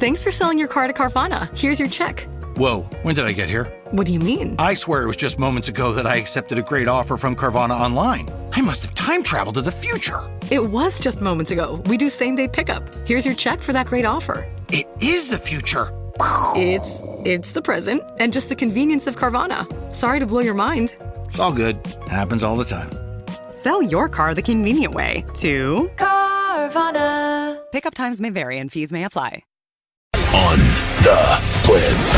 Thanks for selling your car to Carvana. Here's your check. Whoa, when did I get here? What do you mean? I swear it was just moments ago that I accepted a great offer from Carvana online. I must have time traveled to the future. It was just moments ago. We do same-day pickup. Here's your check for that great offer. It is the future. It's the present and just the convenience of Carvana. Sorry to blow your mind. It's all good. Happens all the time. Sell your car the convenient way to Carvana. Pickup times may vary and fees may apply. On the Blitz.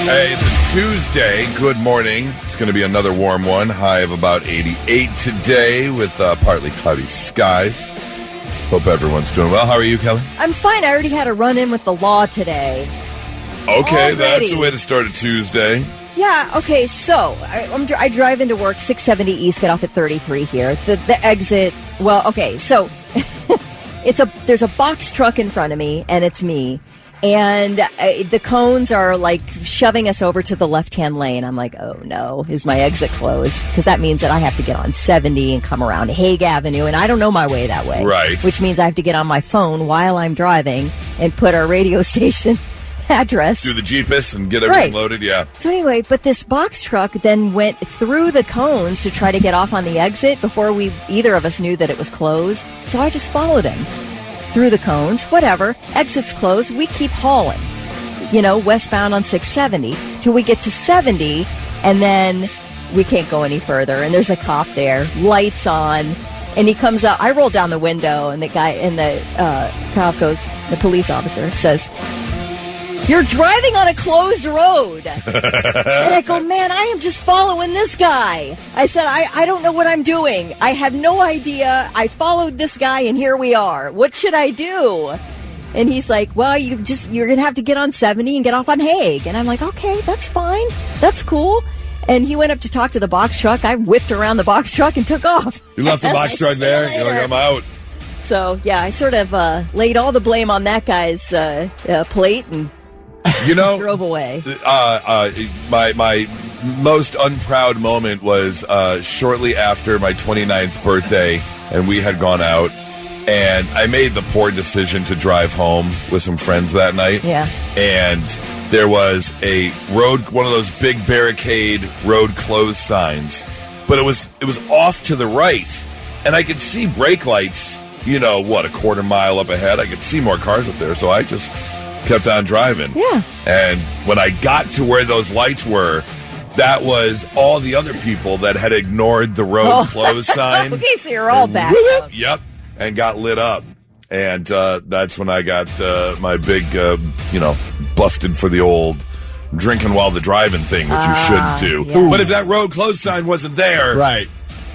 Hey, it's a Tuesday. Good morning. It's going to be another warm one. High of about 88 today with partly cloudy skies. Hope everyone's doing well. How are you, Kelly? I'm fine. I already had a run-in with the law today. Okay, Already. That's a way to start a Tuesday. Yeah, okay, so I drive into work, 670 East, get off at 33 here. The exit, well, okay, so there's a box truck in front of me, and it's me. And the cones are like shoving us over to the left-hand lane. I'm like, oh no, is my exit closed? Because that means that I have to get on 70 and come around Hague Avenue, and I don't know my way that way. Right. Which means I have to get on my phone while I'm driving and put our radio station address. Do the GPS and get everything loaded, yeah. So anyway, but this box truck then went through the cones to try to get off on the exit before either of us knew that it was closed. So I just followed him through the cones, whatever. Exit's closed. We keep hauling, westbound on 670 till we get to 70, and then we can't go any further. And there's a cop there, lights on, and he comes up. I roll down the window, and the cop goes, the police officer says, "You're driving on a closed road." And I go, man, I am just following this guy. I said, I don't know what I'm doing. I have no idea. I followed this guy, and here we are. What should I do? And he's like, well, you're going to have to get on 70 and get off on Hague. And I'm like, okay, that's fine. That's cool. And he went up to talk to the box truck. I whipped around the box truck and took off. You left the box truck there? You're like, I'm out. So, yeah, I sort of laid all the blame on that guy's plate and drove away. My most unproud moment was shortly after my 29th birthday, and we had gone out, and I made the poor decision to drive home with some friends that night. Yeah. And there was one of those big barricade road closed signs, but it was off to the right, and I could see brake lights, a quarter mile up ahead. I could see more cars up there, so I just kept on driving. Yeah. And when I got to where those lights were, that was all the other people that had ignored the road closed sign. Okay, so you're all back up. Yep. And got lit up. And that's when I got my big, busted for the old drinking while the driving thing, which you shouldn't do. Yeah. But if that road closed sign wasn't there, Right.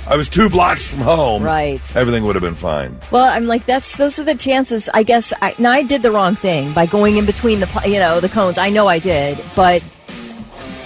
I was 2 blocks from home. Right. Everything would have been fine. Well, I'm like, those are the chances. I guess I did the wrong thing by going in between the cones. I know I did, but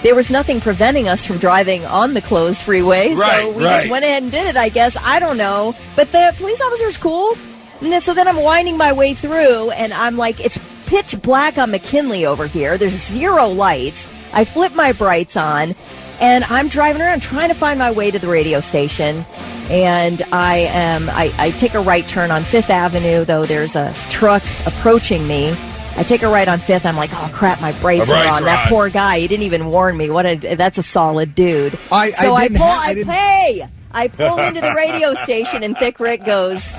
there was nothing preventing us from driving on the closed freeway. Right, so we just went ahead and did it, I guess. I don't know. But the police officer's cool. And so then I'm winding my way through, and I'm like, it's pitch black on McKinley over here. There's 0 lights. I flip my brights on, and I'm driving around trying to find my way to the radio station. And I take a right turn on 5th Avenue, though there's a truck approaching me. I take a right on 5th. I'm like, oh, crap, my brights are on. That poor guy, he didn't even warn me. That's a solid dude. I pull into the radio station, and Thick Rick goes,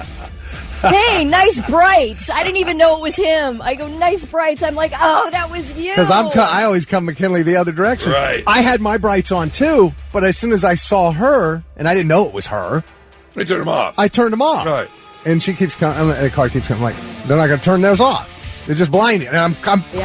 hey, nice brights. I didn't even know it was him. I go, nice brights. I'm like, oh, that was you. Because I always come McKinley the other direction. Right. I had my brights on, too, but as soon as I saw her, and I didn't know it was her. I turned them off. I turned them off. Right. And she keeps coming, the car keeps coming, I'm like, they're not going to turn those off. They're just blinding. And I'm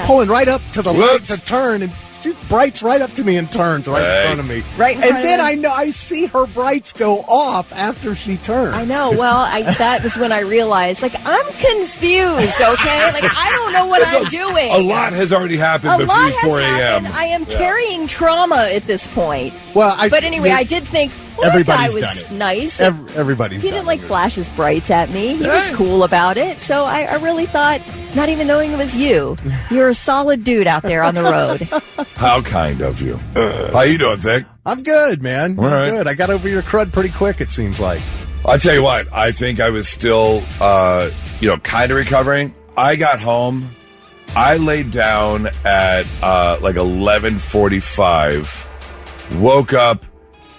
pulling right up to the light to turn, and she brights right up to me and turns right in front of me. Right in front and then I see her brights go off after she turns. I know. Well, that was when I realized, I'm confused, okay? I don't know what I'm doing. A lot has already happened before 4 a.m. I am carrying trauma at this point. Well, but anyway, I did think, everybody's guy done was it. nice. Everybody's He done didn't it. flash his brights at me. He was cool about it. So I really thought, not even knowing it was you, you're a solid dude out there on the road. How kind of you. How you doing, Vic? I'm good, man. All right. I'm good. I got over your crud pretty quick, it seems like. I'll tell you what, I think I was still, kind of recovering. I got home. I laid down at 11:45, woke up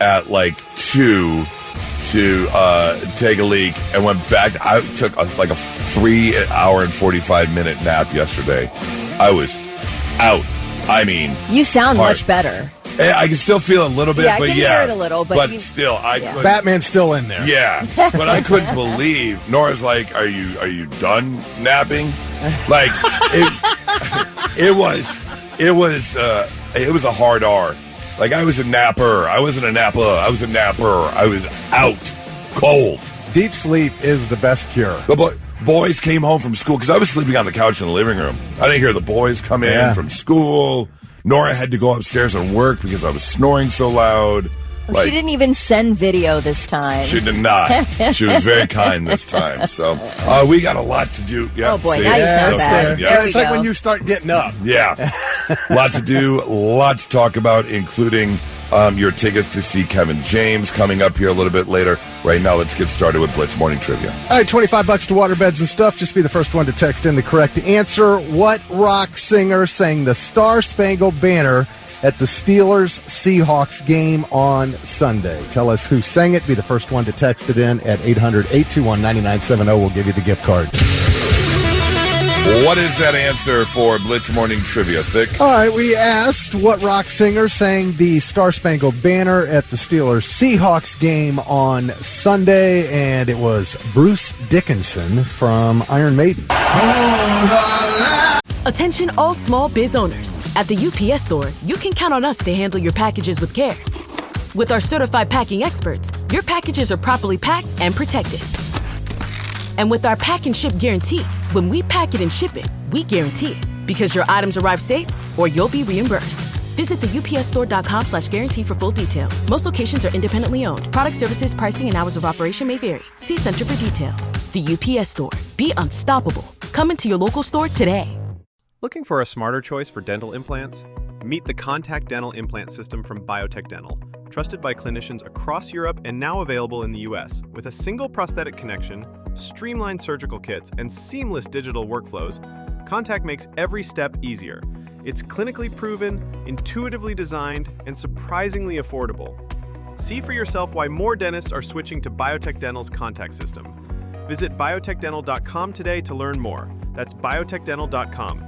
at 2 to take a leak, and went back. I took a 3 hour and 45-minute nap yesterday. I was out. I mean, You sound hard. much better. I can still feel a little bit, Yeah, I but can hear it a little, but you- still, I couldn't. Batman's still in there. Yeah, but I couldn't believe. Nora's like, "Are you done napping?" Like it was a hard R. Like I was a napper. I wasn't a napper. I was a napper. I was out cold. Deep sleep is the best cure. The boys came home from school because I was sleeping on the couch in the living room. I didn't hear the boys come in from school. Nora had to go upstairs and work because I was snoring so loud. She didn't even send video this time. She did not. She was very kind this time. So we got a lot to do. Yeah, Oh, boy, see? now you sound bad. Yeah. There we It's like go. when you start getting up. Yeah. Lot to do, lot to talk about, including your tickets to see Kevin James coming up here a little bit later. Right now, let's get started with Blitz Morning Trivia. All right, $25 to waterbeds and stuff. Just be the first one to text in the correct answer. What rock singer sang the Star Spangled Banner at the Steelers-Seahawks game on Sunday? Tell us who sang it. Be the first one to text it in at 800-821-9970. We'll give you the gift card. What is that answer for Blitz Morning Trivia, Thick? All right, we asked what rock singer sang the Star Spangled Banner at the Steelers-Seahawks game on Sunday, and it was Bruce Dickinson from Iron Maiden. Attention all small biz owners. At the UPS Store, you can count on us to handle your packages with care. With our certified packing experts, your packages are properly packed and protected. And with our pack and ship guarantee, when we pack it and ship it, we guarantee it. Because your items arrive safe or you'll be reimbursed. Visit the upsstore.com/guarantee for full details. Most locations are independently owned. Product services, pricing, and hours of operation may vary. See Center for details. The UPS Store. Be unstoppable. Come into your local store today. Looking for a smarter choice for dental implants? Meet the Contact Dental Implant System from Biotech Dental, trusted by clinicians across Europe and now available in the US. With a single prosthetic connection, streamlined surgical kits, and seamless digital workflows, Contact makes every step easier. It's clinically proven, intuitively designed, and surprisingly affordable. See for yourself why more dentists are switching to Biotech Dental's Contact System. Visit biotechdental.com today to learn more. That's biotechdental.com.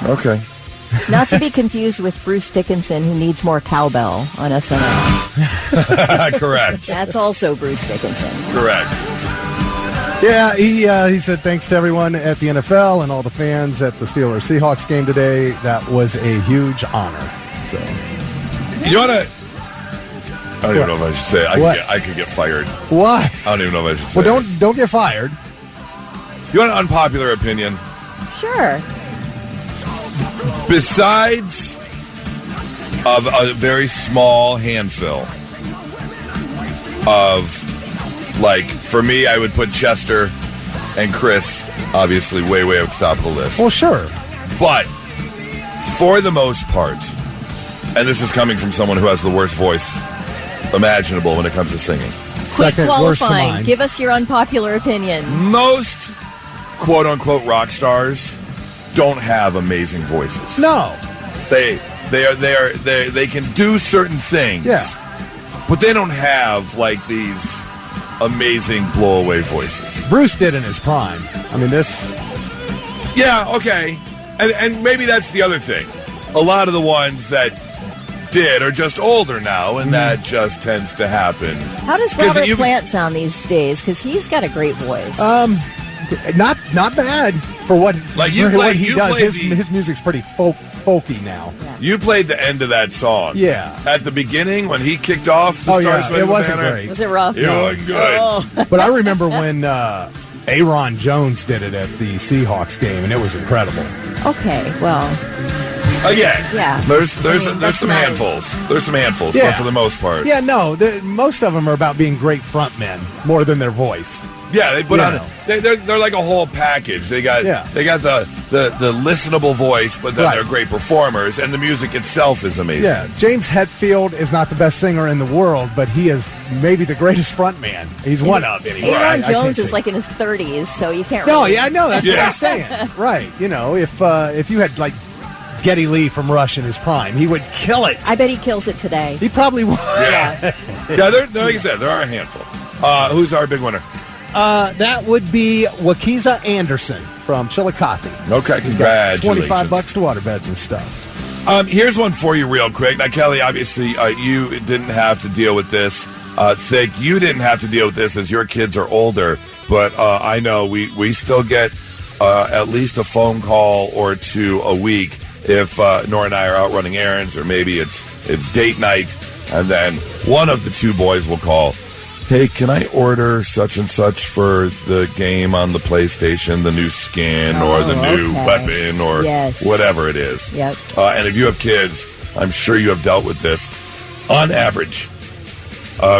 Okay. Not to be confused with Bruce Dickinson, who needs more cowbell on SNL. Correct. That's also Bruce Dickinson. Correct. Yeah, he said thanks to everyone at the NFL and all the fans at the Steelers-Seahawks game today. That was a huge honor. So, You want to... I don't even know if I should say it. What? I could get fired. why? I don't even know if I should say Well, it. don't get fired. You want an unpopular opinion? Sure. Besides of a very small handful of, like, for me, I would put Chester and Chris, obviously, way at the top of the list. Well, sure. But for the most part, and this is coming from someone who has the worst voice imaginable when it comes to singing, Quit Second worst to qualifying. mine. Give us your unpopular opinion. most quote-unquote rock stars don't have amazing voices. No. They can do certain things. Yeah. But they don't have like these amazing blowaway voices. Bruce did in his prime. I mean, this... Yeah, okay. And maybe that's the other thing. A lot of the ones that did are just older now, and that just tends to happen. How does 'Cause Robert you- Plant sound these days? Because he's got a great voice. Not bad for what Like he does. His music's pretty folky now. Yeah. You played the end of that song. Yeah. At the beginning when he kicked off the Star Spangled it wasn't Banner. great. Was it rough? It wasn't good. Oh. But I remember when Aaron Jones did it at the Seahawks game, and it was incredible. Okay, well, Again, Yeah. There's that's some not- handfuls. There's some handfuls, Yeah. but for the most part. Yeah, no, most of them are about being great frontmen more than their voice. Yeah, they put Yeah. on. They're like a whole package. They got Yeah. the listenable voice, but then Right. they're great performers, and the music itself is amazing. Yeah, James Hetfield is not the best singer in the world, but he is maybe the greatest frontman. He's one of anyway. Aaron I Jones can't is say. like in his 30s, so you can't No, really... yeah, I know. That's what Yeah. I'm saying. Right. You know, if you had like Geddy Lee from Rush in his prime, he would kill it. I bet he kills it today. He probably would. Yeah, yeah. They're, like I said, there are a handful. Who's our big winner? That would be Wakiza Anderson from Chillicothe. Okay, congratulations. $25 to waterbeds and stuff. Here's one for you real quick. Now, Kelly, obviously, you didn't have to deal with this. Thick, you didn't have to deal with this as your kids are older, but I know we still get at least a phone call or two a week if Nora and I are out running errands, or maybe it's date night, and then one of the two boys will call, hey, can I order such and such for the game on the PlayStation, the new skin or the new weapon or whatever it is? Yep. And if you have kids, I'm sure you have dealt with this. On average,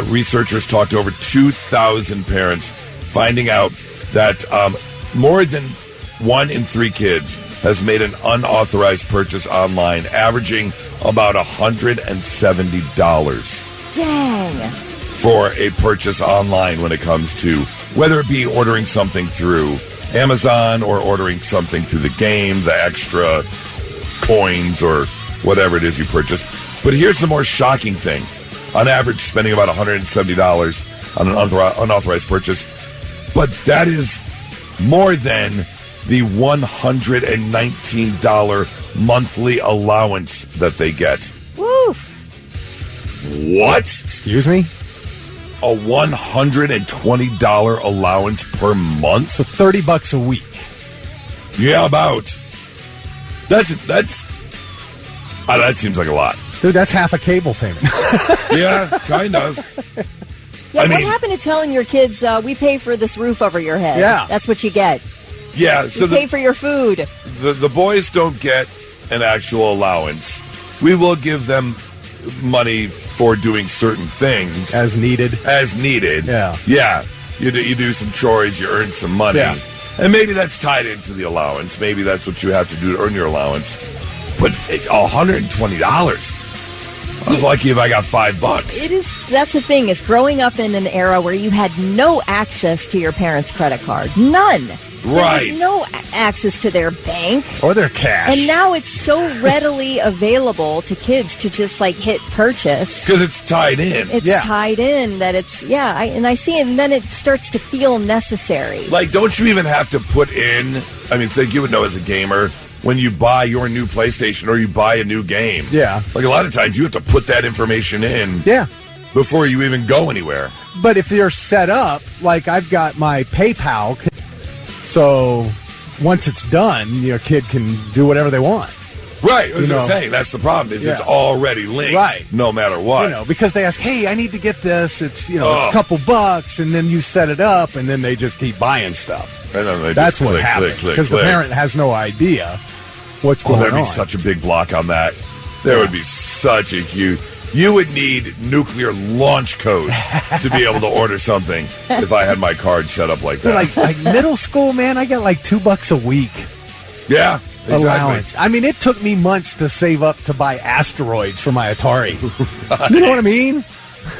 researchers talked to over 2,000 parents, finding out that more than 1 in 3 kids has made an unauthorized purchase online, averaging about $170 Dang. for a purchase online when it comes to whether it be ordering something through Amazon or ordering something through the game, the extra coins or whatever it is you purchase. But here's the more shocking thing. On average, spending about $170 on an unauthorized purchase. But that is more than the $119 monthly allowance that they get. Woof. What? Excuse me? A $120 allowance per month? So $30 a week. Yeah, about. That seems like a lot. Dude, that's half a cable payment. Yeah, kind of. Yeah, I what mean- happened to telling your kids, we pay for this roof over your head? Yeah. That's what you get. Yeah, so You pay for your food. the boys don't get an actual allowance. We will give them money for doing certain things As needed. Yeah. You do some chores, you earn some money, Yeah. and maybe that's tied into the allowance. Maybe that's what you have to do to earn your allowance. But $120. I was lucky if I got $5. It is. That's the thing, is growing up in an era where you had no access to your parents' credit card. None. Right. There was no access to their bank. Or their cash. And now it's so readily available to kids to just like hit purchase. Because it's tied in. It's tied in that it's, I see it, and then it starts to feel necessary. Like, don't you even have to put in, I mean, think you would know as a gamer, when you buy your new PlayStation or you buy a new game. Yeah. Like, a lot of times you have to put that information in. Yeah. Before you even go anywhere. But if you're set up, like I've got my PayPal, so once it's done, your kid can do whatever they want. Right. As You I was know. saying, that's the problem, is it's Yeah. already linked. Right. No matter what. You know, because they ask, hey, I need to get this. It's, it's Oh. a couple bucks, and then you set it up, and then they just keep buying stuff. And then they That's just what click, happens, click, because the click. parent has no idea what's Oh, going there'd be on. such a big block on that. There would be such a huge... You would need nuclear launch codes to be able to order something if I had my card set up like that. like middle school, man, I got like $2 a week Yeah, exactly. allowance. I mean, it took me months to save up to buy asteroids for my Atari. You know what I mean?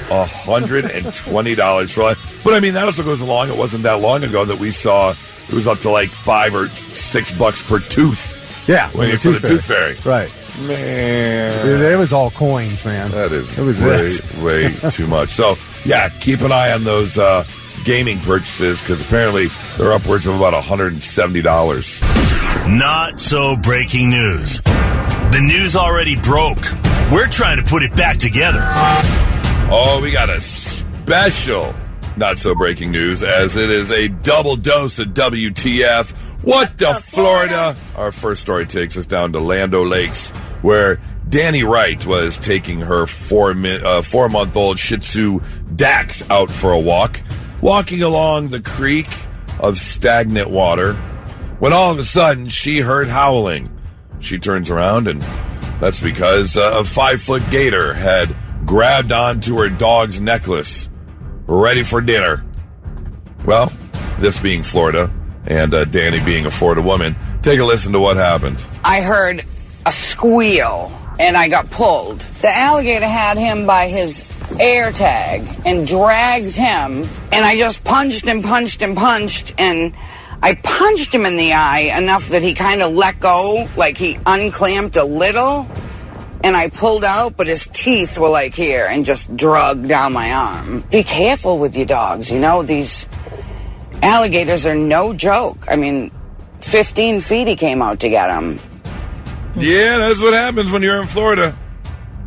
$120 for that. But I mean, that also goes along. It wasn't that long ago that we saw it was up to like $5 or $6 per tooth. Yeah, When you're for the Tooth Fairy. Right. Man. Dude, it was all coins, man. That is It was way too much. So, yeah, keep an eye on those gaming purchases because apparently they're upwards of about $170. Not so breaking news. The news already broke. We're trying to put it back together. Oh, we got a special not so breaking news, as it is a double dose of WTF. What the Florida? Our first story takes us down to Land O'Lakes, where Danny Wright was taking her 4-month-old Shih Tzu Dax out for a walk, walking along the creek of stagnant water, when all of a sudden she heard howling. She turns around, and that's because a 5-foot gator had grabbed onto her dog's necklace, ready for dinner. Well, this being Florida, and Danny being a Florida woman, take a listen to what happened. I heard a squeal, and I got pulled. The alligator had him by his air tag and dragged him, and I just punched and punched and punched, and I punched him in the eye enough that he kind of let go, like he unclamped a little, and I pulled out, but his teeth were like here and just drug down my arm. Be careful with your dogs, you know, these alligators are no joke. I mean, 15 feet he came out to get them. Yeah, that's what happens when you're in Florida.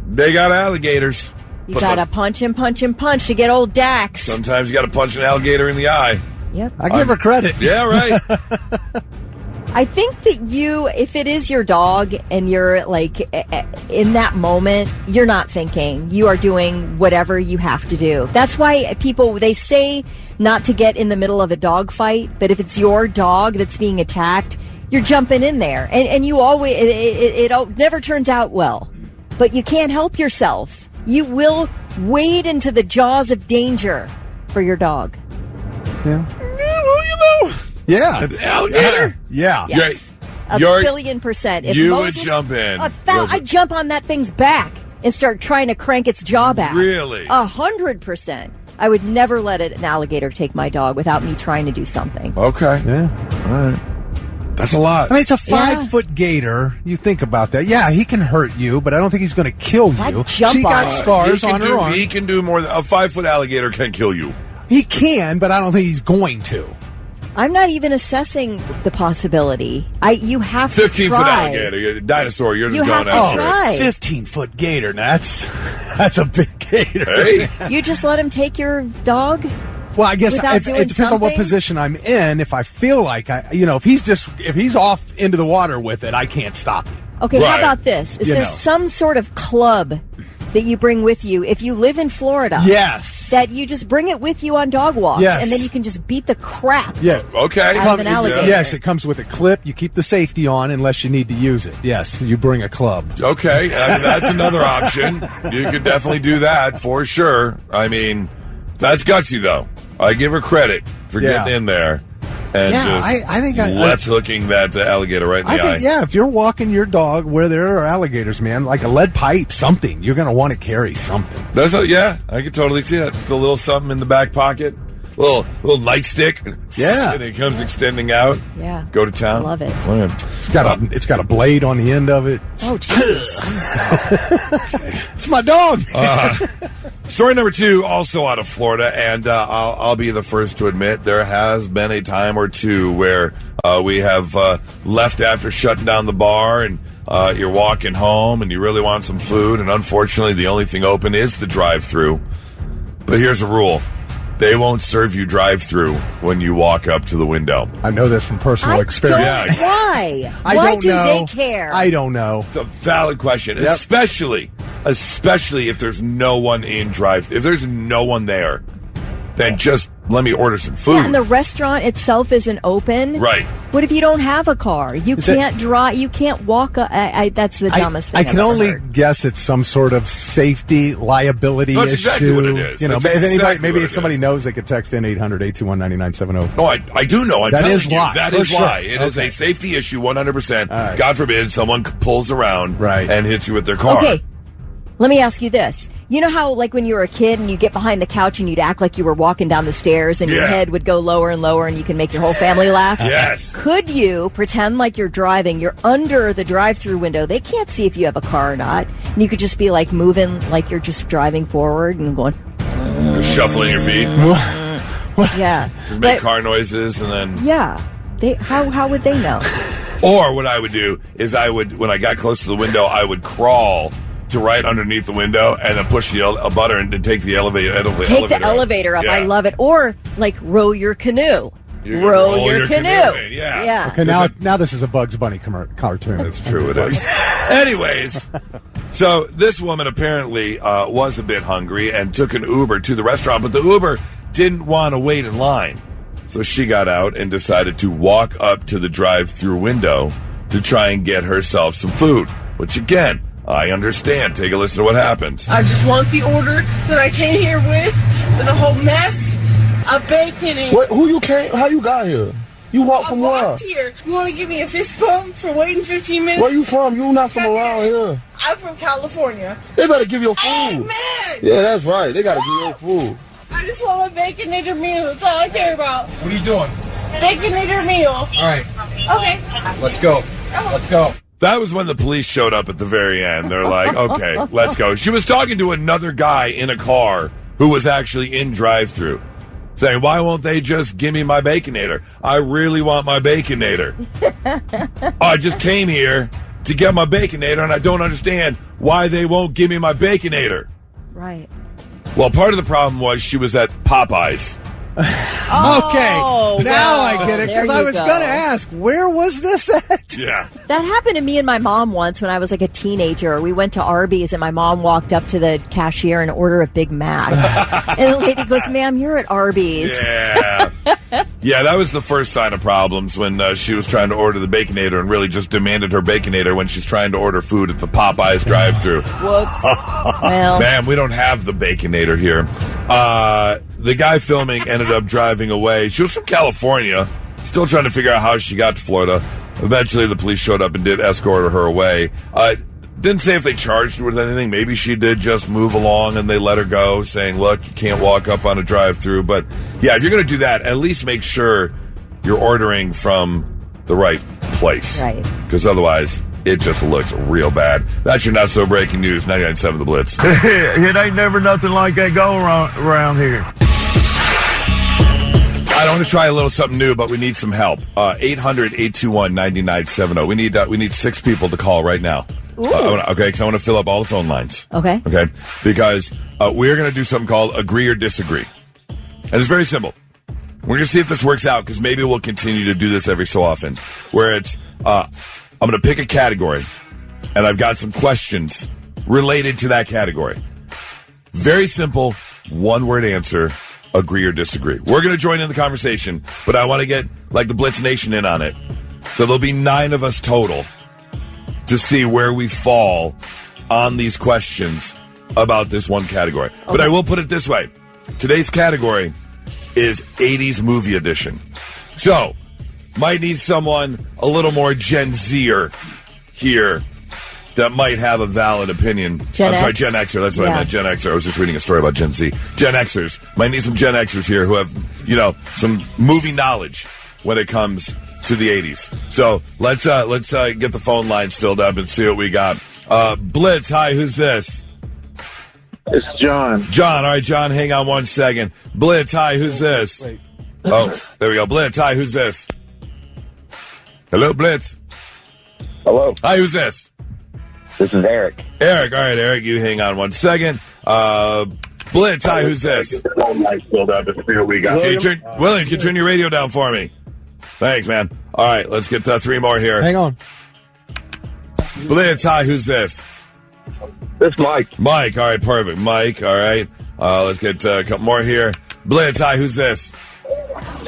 They got alligators. You gotta punch and punch and punch to get old Dax. Sometimes you gotta punch an alligator in the eye. Yep. I give her credit. Yeah, right. I think that if it is your dog and you're like in that moment, you're not thinking. You are doing whatever you have to do. That's why they say not to get in the middle of a dog fight, but if it's your dog that's being attacked, you're jumping in there. And you always, it never turns out well. But you can't help yourself. You will wade into the jaws of danger for your dog. Yeah. Well, you know. Yeah. An alligator? Yeah. Yes. A billion%. If you Moses, would jump in. I'd jump on that thing's back and start trying to crank its jaw back. Really? 100%. I would never let an alligator take my dog without me trying to do something. Okay. Yeah. All right. That's a lot. I mean, it's a 5-foot gator. You think about that. Yeah, he can hurt you, but I don't think he's going to kill you. I'd jump she got scars on her arm. He can do more than a 5-foot alligator can kill you. He can, but I don't think he's going to. I'm not even assessing the possibility. You have to 15-foot try. alligator, dinosaur. You're just You going have to after try. it. 15-foot gator. Now that's a big gator. Hey. You just let him take your dog? Well, I guess Without it doing depends on what something? position I'm in. If I feel like if he's off into the water with it, I can't stop him. Okay, Right. how about this? Is there some sort of club that you bring with you if you live in Florida? Yes. That you just bring it with you on dog walks, Yes. and then you can just beat the crap Okay. out of an alligator. Yes, it comes with a clip. You keep the safety on unless you need to use it. Yes, you bring a club. Okay, I mean, that's another option. You could definitely do that for sure. I mean, that's gutsy though. I give her credit for getting in there and I think left hooking that alligator right in the eye. Yeah, if you're walking your dog where there are alligators, man, like a lead pipe, something, you're going to want to carry something. I can totally see that. Just a little something in the back pocket, little nightstick. Yeah, and it comes extending out. Yeah, go to town. Love it. It's got a blade on the end of it. Oh, jeez. It's my dog. Story number 2, also out of Florida, and I'll be the first to admit there has been a time or two where we have left after shutting down the bar, and you're walking home, and you really want some food, and unfortunately the only thing open is the drive-thru. But here's a rule. They won't serve you drive-thru when you walk up to the window. I know this from personal experience. Why? I Why don't do know. they care? I don't know. It's a valid question, Yep. especially if there's no one in drive. If there's no one there, then just let me order some food. Yeah, and the restaurant itself isn't open. Right. What if you don't have a car? You can't drive. You can't walk. That's the dumbest thing I can I've ever only heard. guess it's some sort of safety liability That's issue. exactly what it is. You know, That's if anybody, exactly maybe what if it somebody is. knows, they could text in 800-821-9970. No, I do know. I'm That telling is you. why. That For is sure. why. It is Okay. a safety issue, 100%. All right. God forbid someone pulls around and hits you with their car. Okay, let me ask you this. You know how, like, when you were a kid and you get behind the couch and you'd act like you were walking down the stairs and your head would go lower and lower and you can make your whole family laugh? Yes. Could you pretend like you're driving, you're under the drive-thru window, they can't see if you have a car or not, and you could just be, like, moving like you're just driving forward and going... Just shuffling your feet. Yeah. Just make car noises and then... Yeah. How would they know? Or what I would do is when I got close to the window, I would crawl to right underneath the window and then push a button and take the elevator. Take the elevator up. Yeah. I love it. Or like row your canoe. You row your canoe. Yeah. Okay, now this is a Bugs Bunny cartoon. That's true, it is. Anyways, so this woman apparently was a bit hungry and took an Uber to the restaurant, but the Uber didn't want to wait in line. So she got out and decided to walk up to the drive-thru window to try and get herself some food, which again, I understand. Take a listen to what happened. I just want the order that I came here with a whole mess of bacon and... What, who you came? How you got here? You walked from where? Here. You want to give me a fist bump for waiting 15 minutes? Where you from? You not from around here. I'm from California. They better give you food. Amen. Yeah, that's right. They gotta give you food. I just want my Baconator meal. That's all I care about. What are you doing? Baconator meal. All right. Okay. Let's go. Let's go. That was when the police showed up at the very end. They're like, okay, let's go. She was talking to another guy in a car who was actually in drive-thru, saying, why won't they just give me my Baconator? I really want my Baconator. I just came here to get my Baconator, and I don't understand why they won't give me my Baconator. Right. Well, part of the problem was she was at Popeyes. Okay, now I get it, because I was going to ask, where was this at? Yeah. That happened to me and my mom once when I was like a teenager. We went to Arby's and my mom walked up to the cashier and ordered a Big Mac. And the lady goes, ma'am, you're at Arby's. Yeah. Yeah, that was the first sign of problems when she was trying to order the Baconator and really just demanded her Baconator when she's trying to order food at the Popeyes drive-thru. Whoops. Well. Man, we don't have the Baconator here. The guy filming ended up driving away. She was from California, still trying to figure out how she got to Florida. Eventually, the police showed up and did escort her away. Didn't say if they charged her with anything. Maybe she did just move along and they let her go, saying, look, you can't walk up on a drive-thru. But, yeah, if you're going to do that, at least make sure you're ordering from the right place. Right. Because otherwise, it just looks real bad. That's your not-so-breaking news, 99.7 The Blitz. It ain't never nothing like that going around here. I want to try a little something new, but we need some help. 800-821-9970. We need 6 people to call right now. Because I want to fill up all the phone lines. Okay. Okay. Because we're going to do something called agree or disagree. And it's very simple. We're going to see if this works out, because maybe we'll continue to do this every so often, where it's I'm going to pick a category, and I've got some questions related to that category. Very simple, one-word answer. Agree or disagree. We're going to join in the conversation, but I want to get like the Blitz Nation in on it. So there'll be 9 of us total to see where we fall on these questions about this one category. Okay. But I will put it this way. Today's category is 80s movie edition. So, might need someone a little more Gen Zer here that might have a valid opinion. Gen Xer. That's what I meant. Gen Xer. I was just reading a story about Gen Z. Gen Xers. Might need some Gen Xers here who have, some movie knowledge when it comes to the 80s. So let's get the phone lines filled up and see what we got. Blitz, hi, who's this? It's John. John, all right, John, hang on one second. Blitz, hi, who's this? Wait. Oh, there we go. Blitz, hi, who's this? Hello, Blitz. Hello. Hi, who's this? This is Eric. Eric, all right, Eric, you hang on one second. Blitz, hi, who's this? William, can you turn your radio down for me? Thanks, man. All right, let's get 3 more here. Hang on. Blitz, hi, who's this? This is Mike. Mike, all right, perfect. Mike, all right. Let's get a couple more here. Blitz, hi, who's this?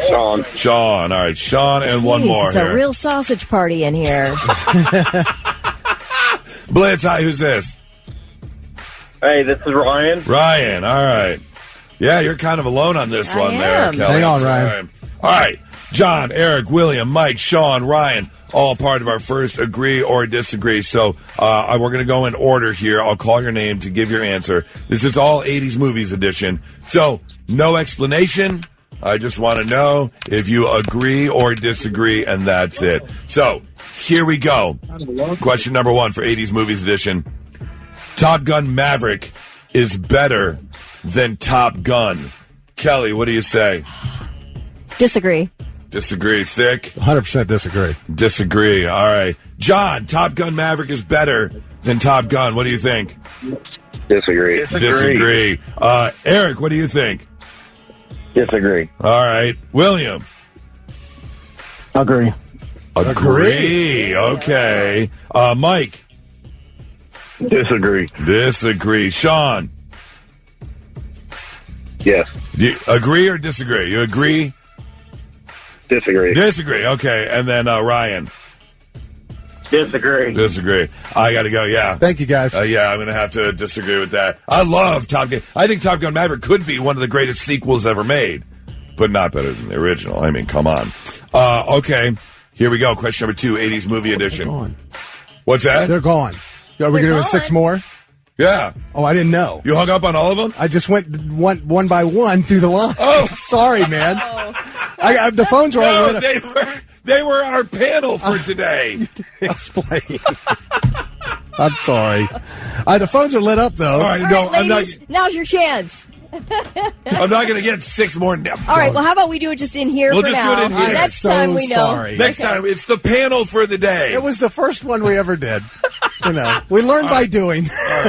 Sean. Sean, all right, Sean, and one more It's here. a real sausage party in here. Blitz, hi, who's this? Hey, this is Ryan. Ryan, all right. Yeah, you're kind of alone on this one there, Kelly. Hang on, Ryan. All right. John, Eric, William, Mike, Sean, Ryan, all part of our first agree or disagree. So we're going to go in order here. I'll call your name to give your answer. This is all 80s movies edition. So no explanation. I just want to know if you agree or disagree, and that's it. So here we go. Question number 1 for 80s movies edition. Top Gun Maverick is better than Top Gun. Kelly, what do you say? Disagree. Disagree. Thick? 100% disagree. Disagree. All right. John, Top Gun Maverick is better than Top Gun. What do you think? Disagree. Disagree. Eric, what do you think? Disagree. All right. William? Agree. Agree. Okay. Mike? Disagree. Disagree. Sean? Yes. Do you agree or disagree? You agree? Disagree. Disagree. Okay. And then Ryan? Disagree. Disagree. I got to go, yeah. Thank you, guys. Yeah, I'm going to have to disagree with that. I love Top Gun. I think Top Gun Maverick could be one of the greatest sequels ever made, but not better than the original. I mean, come on. Okay, here we go. Question number 2, 80s movie edition. They're gone. What's that? They're gone. Are we going to do 6 more? Yeah. Oh, I didn't know. You hung up on all of them? I just went one by one through the line. Oh. Sorry, man. The phones are all lit up. They were our panel for today. Explain. I'm sorry. The phones are lit up, though. All right, All right, ladies, now's your chance. I'm not going to get 6 more. All right, well, how about we do it just in here We'll for just now? do it in here. Next I'm time so we know. sorry. Next time, it's the panel for the day. It was the first one we ever did. We learn by doing. All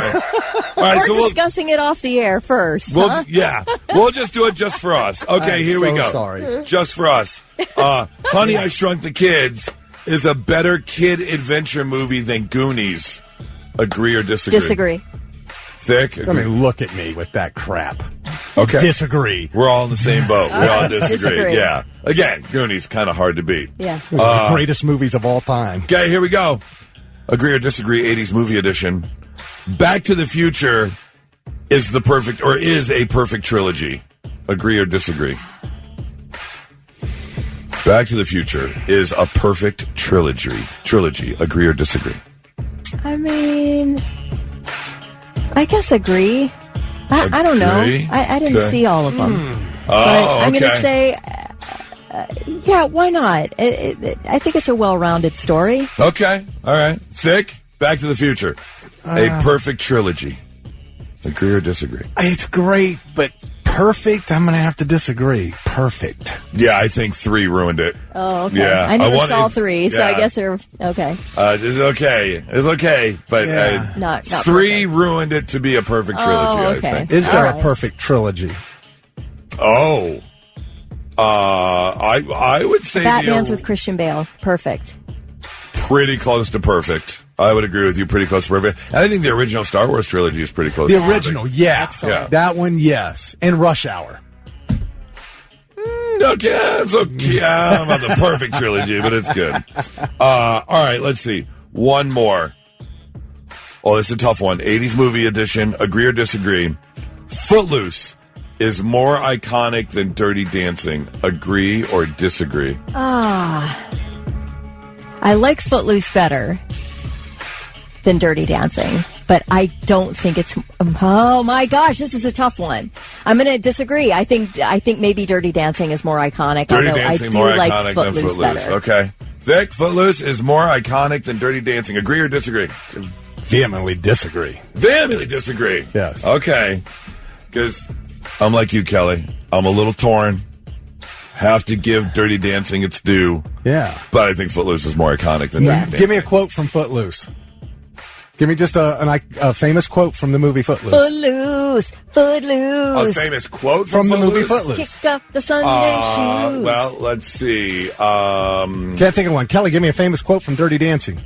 right, We're so discussing it off the air first. We'll just do it just for us. Okay, I'm here we so go. sorry. Just for us. Honey, I Shrunk the Kids is a better kid adventure movie than Goonies. Agree or disagree? Disagree. Thick? I mean, look at me with that crap. Okay. Disagree. We're all in the same boat. We all disagree. Disagree. Yeah. Again, Goonies kind of hard to beat. Yeah. One of the greatest movies of all time. Okay, here we go. Agree or disagree, 80s movie edition. Back to the Future is a perfect trilogy. Agree or disagree? Back to the Future is a perfect trilogy. Agree or disagree? I mean, I guess agree. I don't know. Agree? I didn't see all of them. But I'm going to say, yeah, why not? I think it's a well-rounded story. Okay. All right. Thick, Back to the Future. A perfect trilogy. Agree or disagree? It's great, but perfect, I'm going to have to disagree. Perfect. Yeah, I think 3 ruined it. Oh, okay. Yeah. I never saw 3, so I guess they're okay. It's okay. It's okay, but not 3 perfect. ruined it to be a perfect trilogy, okay. I think. Is there a perfect trilogy? Oh. I would say Batman's with Christian Bale. Perfect. Pretty close to perfect. I would agree with you, pretty close to perfect. And I think the original Star Wars trilogy is pretty close to perfect. The original, yeah. Excellent. That one, yes. And Rush Hour. Okay, it's okay. I'm not the perfect trilogy, but it's good. All right, let's see. One more. Oh, this is a tough one. 80s movie edition. Agree or disagree? Footloose is more iconic than Dirty Dancing. Agree or disagree? I like Footloose better than Dirty Dancing, but I don't think it's. Oh my gosh, this is a tough one. I'm going to disagree. I think maybe Dirty Dancing is more iconic. Dirty although Dancing I do more like iconic Footloose than Footloose. better. Okay, Vic, Footloose is more iconic than Dirty Dancing. Agree or disagree? Vehemently disagree. Vehemently disagree. Yes. Okay, because I'm like you, Kelly. I'm a little torn. Have to give Dirty Dancing its due. Yeah. But I think Footloose is more iconic than Dirty Dancing. Give me a quote from Footloose. Give me just a famous quote from the movie Footloose. Footloose. A famous quote from the movie Footloose? Footloose. Kick up the Sunday shoes. Well, let's see. Can't think of one. Kelly, give me a famous quote from Dirty Dancing.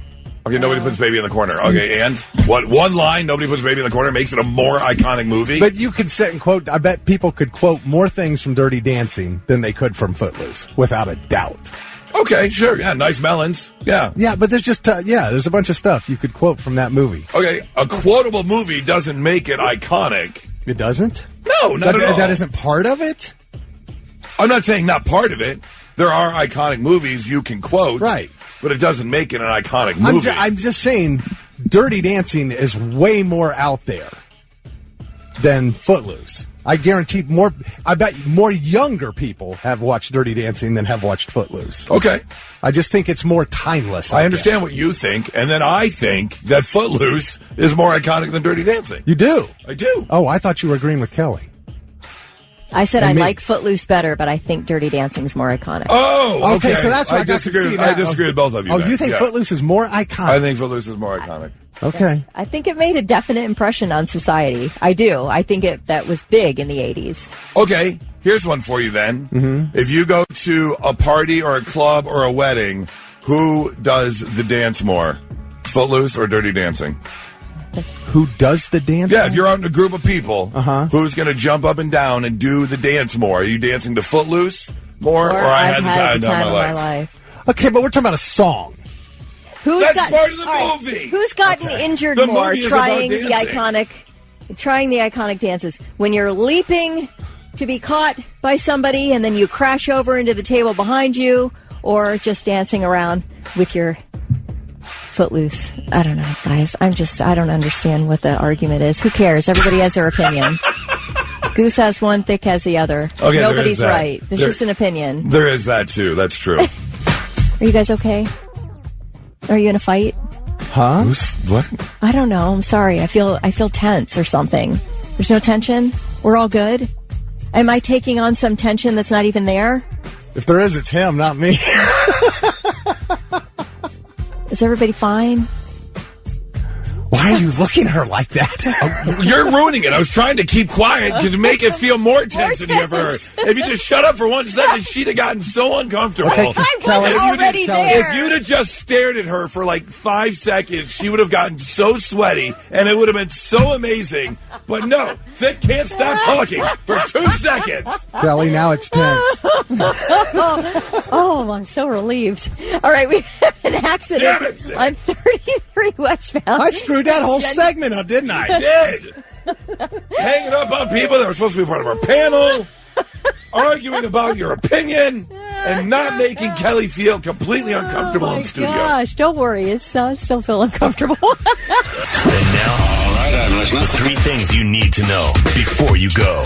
Okay, nobody puts baby in the corner. Okay, and what? One line, nobody puts baby in the corner, makes it a more iconic movie. But you could sit and quote. I bet people could quote more things from Dirty Dancing than they could from Footloose, without a doubt. Okay, sure. Yeah, nice melons. Yeah. Yeah, but there's just there's a bunch of stuff you could quote from that movie. Okay, a quotable movie doesn't make it iconic. It doesn't? No, not at all. That isn't part of it? I'm not saying not part of it. There are iconic movies you can quote. Right. But it doesn't make it an iconic movie. I'm just saying Dirty Dancing is way more out there than Footloose. I guarantee I bet more younger people have watched Dirty Dancing than have watched Footloose. Okay. I just think it's more timeless. I understand what you think, and then I think that Footloose is more iconic than Dirty Dancing. You do? I do. Oh, I thought you were agreeing with Kelly. I said I like Footloose better, but I think Dirty Dancing's more iconic. Oh, okay. So that's why I disagree. I disagree with both of you. Oh, then. you think Footloose is more iconic? I think Footloose is more iconic. Okay. I think it made a definite impression on society. I do. I think that was big in the 80s. Okay, here's one for you then. Mm-hmm. If you go to a party or a club or a wedding, who does the dance more? Footloose or Dirty Dancing? Who does the dance? Yeah, if you're out in a group of people, Uh-huh. who's going to jump up and down and do the dance more? Are you dancing to Footloose more, or I had the time of my life? Okay, but we're talking about a song. That's part of the movie. Who's gotten injured The more movie is trying about dancing. trying the iconic dances? When you're leaping to be caught by somebody and then you crash over into the table behind you, or just dancing around with your Footloose? I don't know, guys. I don't understand what the argument is. Who cares? Everybody has their opinion. Goose has one, Thick has the other. Okay, Nobody's there is that. right. There's just an opinion. There is that too. That's true. Are you guys okay? Are you in a fight? Huh? What? I don't know. I'm sorry. I feel tense or something. There's no tension? We're all good? Am I taking on some tension that's not even there? If there is, it's him, not me. Is everybody fine? Why are you looking at her like that? You're ruining it. I was trying to keep quiet to make it feel more tense than you ever heard. If you just shut up for 1 second, she'd have gotten so uncomfortable. Okay, I was already there. If you'd have just stared at her for like 5 seconds, she would have gotten so sweaty, and it would have been so amazing. But no, Thick can't stop talking for 2 seconds. Kelly, now it's tense. Oh, I'm so relieved. All right, we have an accident on 33 westbound. I screwed that whole segment up, didn't I? I did. Hanging up on people that were supposed to be part of our panel, arguing about your opinion, and not making Kelly feel completely uncomfortable in the studio. Gosh, don't worry. It's still feel uncomfortable. And now, all right, I'm listening. The 3 things you need to know before you go.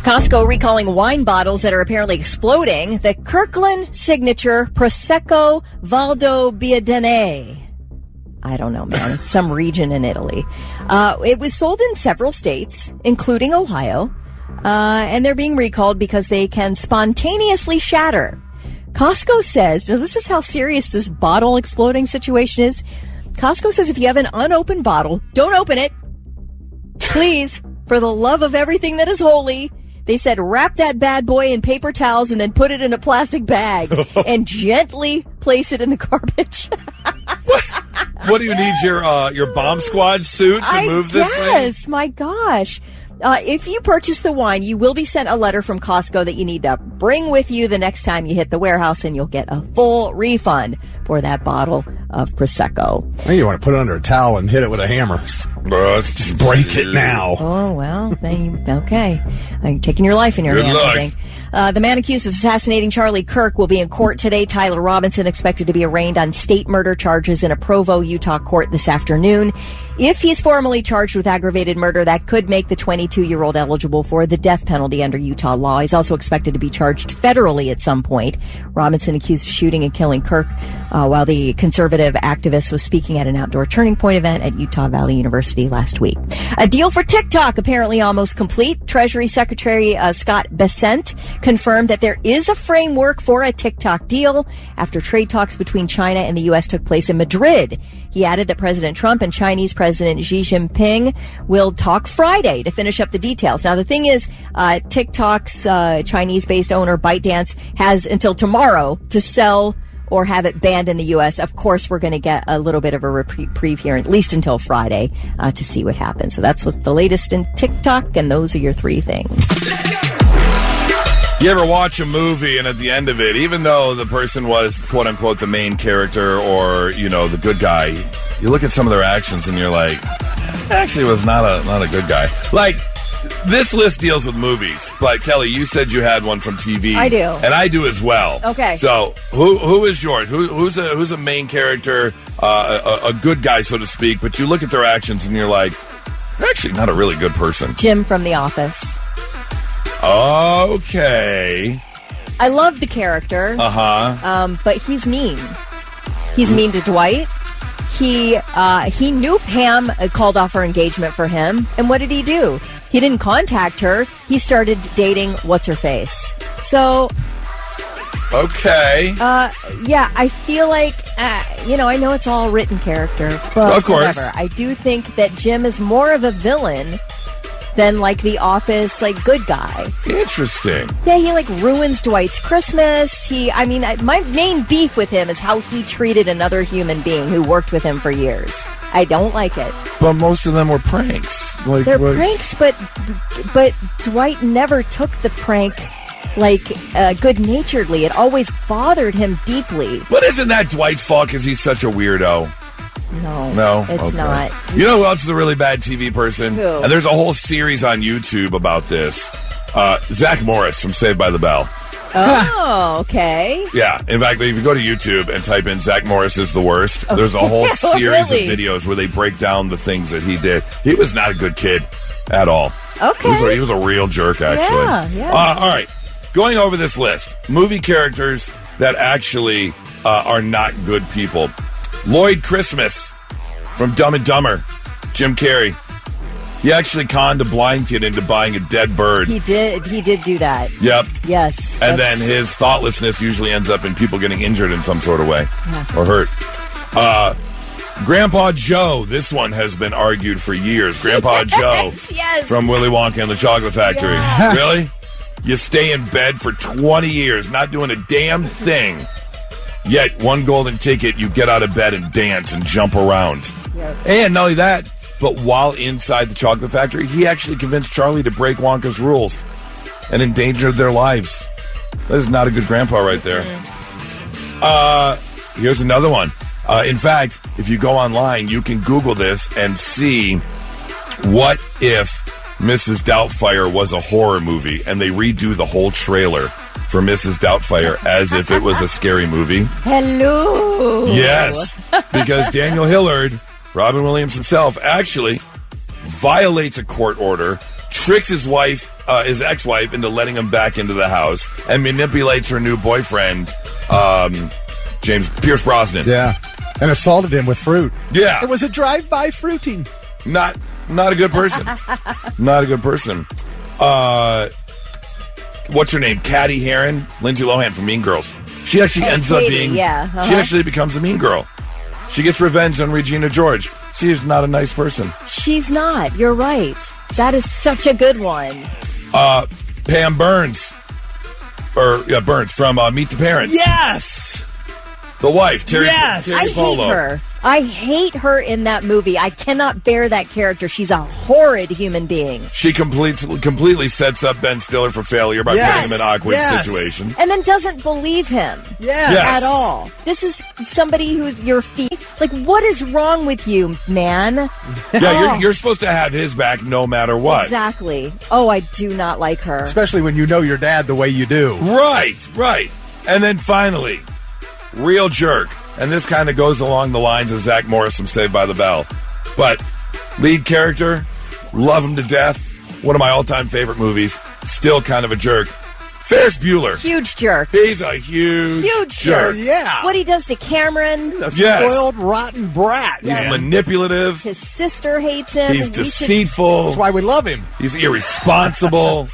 Costco recalling wine bottles that are apparently exploding. The Kirkland signature Prosecco Valdobbiadene. I don't know, man. It's some region in Italy. It was sold in several states, including Ohio. And they're being recalled because they can spontaneously shatter. Costco says, now this is how serious this bottle exploding situation is. Costco says if you have an unopened bottle, don't open it. Please, for the love of everything that is holy. They said wrap that bad boy in paper towels and then put it in a plastic bag and gently place it in the garbage. What do you need, your bomb squad suit to move this thing? Yes, my gosh. If you purchase the wine, you will be sent a letter from Costco that you need to bring with you the next time you hit the warehouse, and you'll get a full refund for that bottle of Prosecco. I think you want to put it under a towel and hit it with a hammer. Just break it now. Oh, well, then okay. You're taking your life in your hands, I think. The man accused of assassinating Charlie Kirk will be in court today. Tyler Robinson expected to be arraigned on state murder charges in a Provo, Utah court this afternoon. If he's formally charged with aggravated murder, that could make the 22-year-old eligible for the death penalty under Utah law. He's also expected to be charged federally at some point. Robinson accused of shooting and killing Kirk while the conservative activist was speaking at an outdoor Turning Point event at Utah Valley University last week. A deal for TikTok apparently almost complete. Treasury Secretary Scott Bessent confirmed that there is a framework for a TikTok deal after trade talks between China and the U.S. took place in Madrid. He added that President Trump and Chinese President Xi Jinping will talk Friday to finish up the details. Now, the thing is, TikTok's Chinese-based owner, ByteDance, has until tomorrow to sell or have it banned in the U.S. Of course, we're going to get a little bit of a reprieve here, at least until Friday, to see what happens. So that's what's the latest in TikTok, and those are your 3 things. You ever watch a movie and at the end of it, even though the person was, quote-unquote, the main character or, the good guy, you look at some of their actions and you're like, actually was not a good guy. Like, this list deals with movies, but Kelly, you said you had one from TV. I do. And I do as well. Okay. So, who is yours? Who's a main character, a good guy, so to speak, but you look at their actions and you're like, they're actually not a really good person. Jim from The Office. Okay. I love the character. But he's mean. He's mean to Dwight. He knew Pam called off her engagement for him. And what did he do? He didn't contact her. He started dating what's-her-face. So... Okay. Yeah, I feel like I know it's all written character, but of course. whatever. I do think that Jim is more of a villain than like the Office, like good guy. Interesting. Yeah, he like ruins Dwight's Christmas. My main beef with him is how he treated another human being who worked with him for years. I don't like it. But most of them were pranks. They're pranks, but Dwight never took the prank good-naturedly. It always bothered him deeply. But isn't that Dwight's fault because he's such a weirdo? No, it's not. You know who else is a really bad TV person? Who? And there's a whole series on YouTube about this. Zach Morris from Saved by the Bell. Oh, okay. Yeah. In fact, if you go to YouTube and type in Zach Morris is the worst, there's a whole series really? of videos where they break down the things that he did. He was not a good kid at all. Okay. He was a real jerk, actually. Yeah. All right. Going over this list, movie characters that actually are not good people. Lloyd Christmas from Dumb and Dumber, Jim Carrey. He actually conned a blind kid into buying a dead bird. He did do that. Yep. Yes. And then his thoughtlessness usually ends up in people getting injured in some sort of way or hurt. Grandpa Joe, this one has been argued for years. Grandpa Joe from Willy Wonka and the Chocolate Factory. Yeah. Really? You stay in bed for 20 years, not doing a damn thing. Yet, one golden ticket, you get out of bed and dance and jump around. Yep. And not only that, but while inside the chocolate factory, he actually convinced Charlie to break Wonka's rules and endangered their lives. That is not a good grandpa right there. Here's another one. In fact, if you go online, you can Google this and see what if Mrs. Doubtfire was a horror movie and they redo the whole trailer for Mrs. Doubtfire as if it was a scary movie. Hello. Yes, because Daniel Hillard, Robin Williams himself, actually violates a court order, tricks his ex-wife into letting him back into the house, and manipulates her new boyfriend, Pierce Brosnan. Yeah, and assaulted him with fruit. Yeah. It was a drive-by fruiting. Not a good person. Not a good person. What's her name? Caddy Heron, Lindsay Lohan from Mean Girls. She actually ends up being. She actually becomes a mean girl. She gets revenge on Regina George. She is not a nice person. She's not. You're right. That is such a good one. Pam Burns. Burns from Meet the Parents. Yes! The wife, Terry I Polo. hate her. I hate her in that movie. I cannot bear that character. She's a horrid human being. She completely sets up Ben Stiller for failure by putting him in an awkward situation. And then doesn't believe him at all. This is somebody who's your feet. Like, what is wrong with you, man? Yeah, you're supposed to have his back no matter what. Exactly. Oh, I do not like her. Especially when you know your dad the way you do. Right. And then finally, real jerk. And this kind of goes along the lines of Zach Morris from Saved by the Bell. But lead character, love him to death. One of my all-time favorite movies. Still kind of a jerk. Ferris Bueller. Huge jerk. He's a huge jerk. Yeah. What he does to Cameron. A spoiled, rotten brat. He's manipulative. His sister hates him. He's deceitful. That's why we love him. He's irresponsible.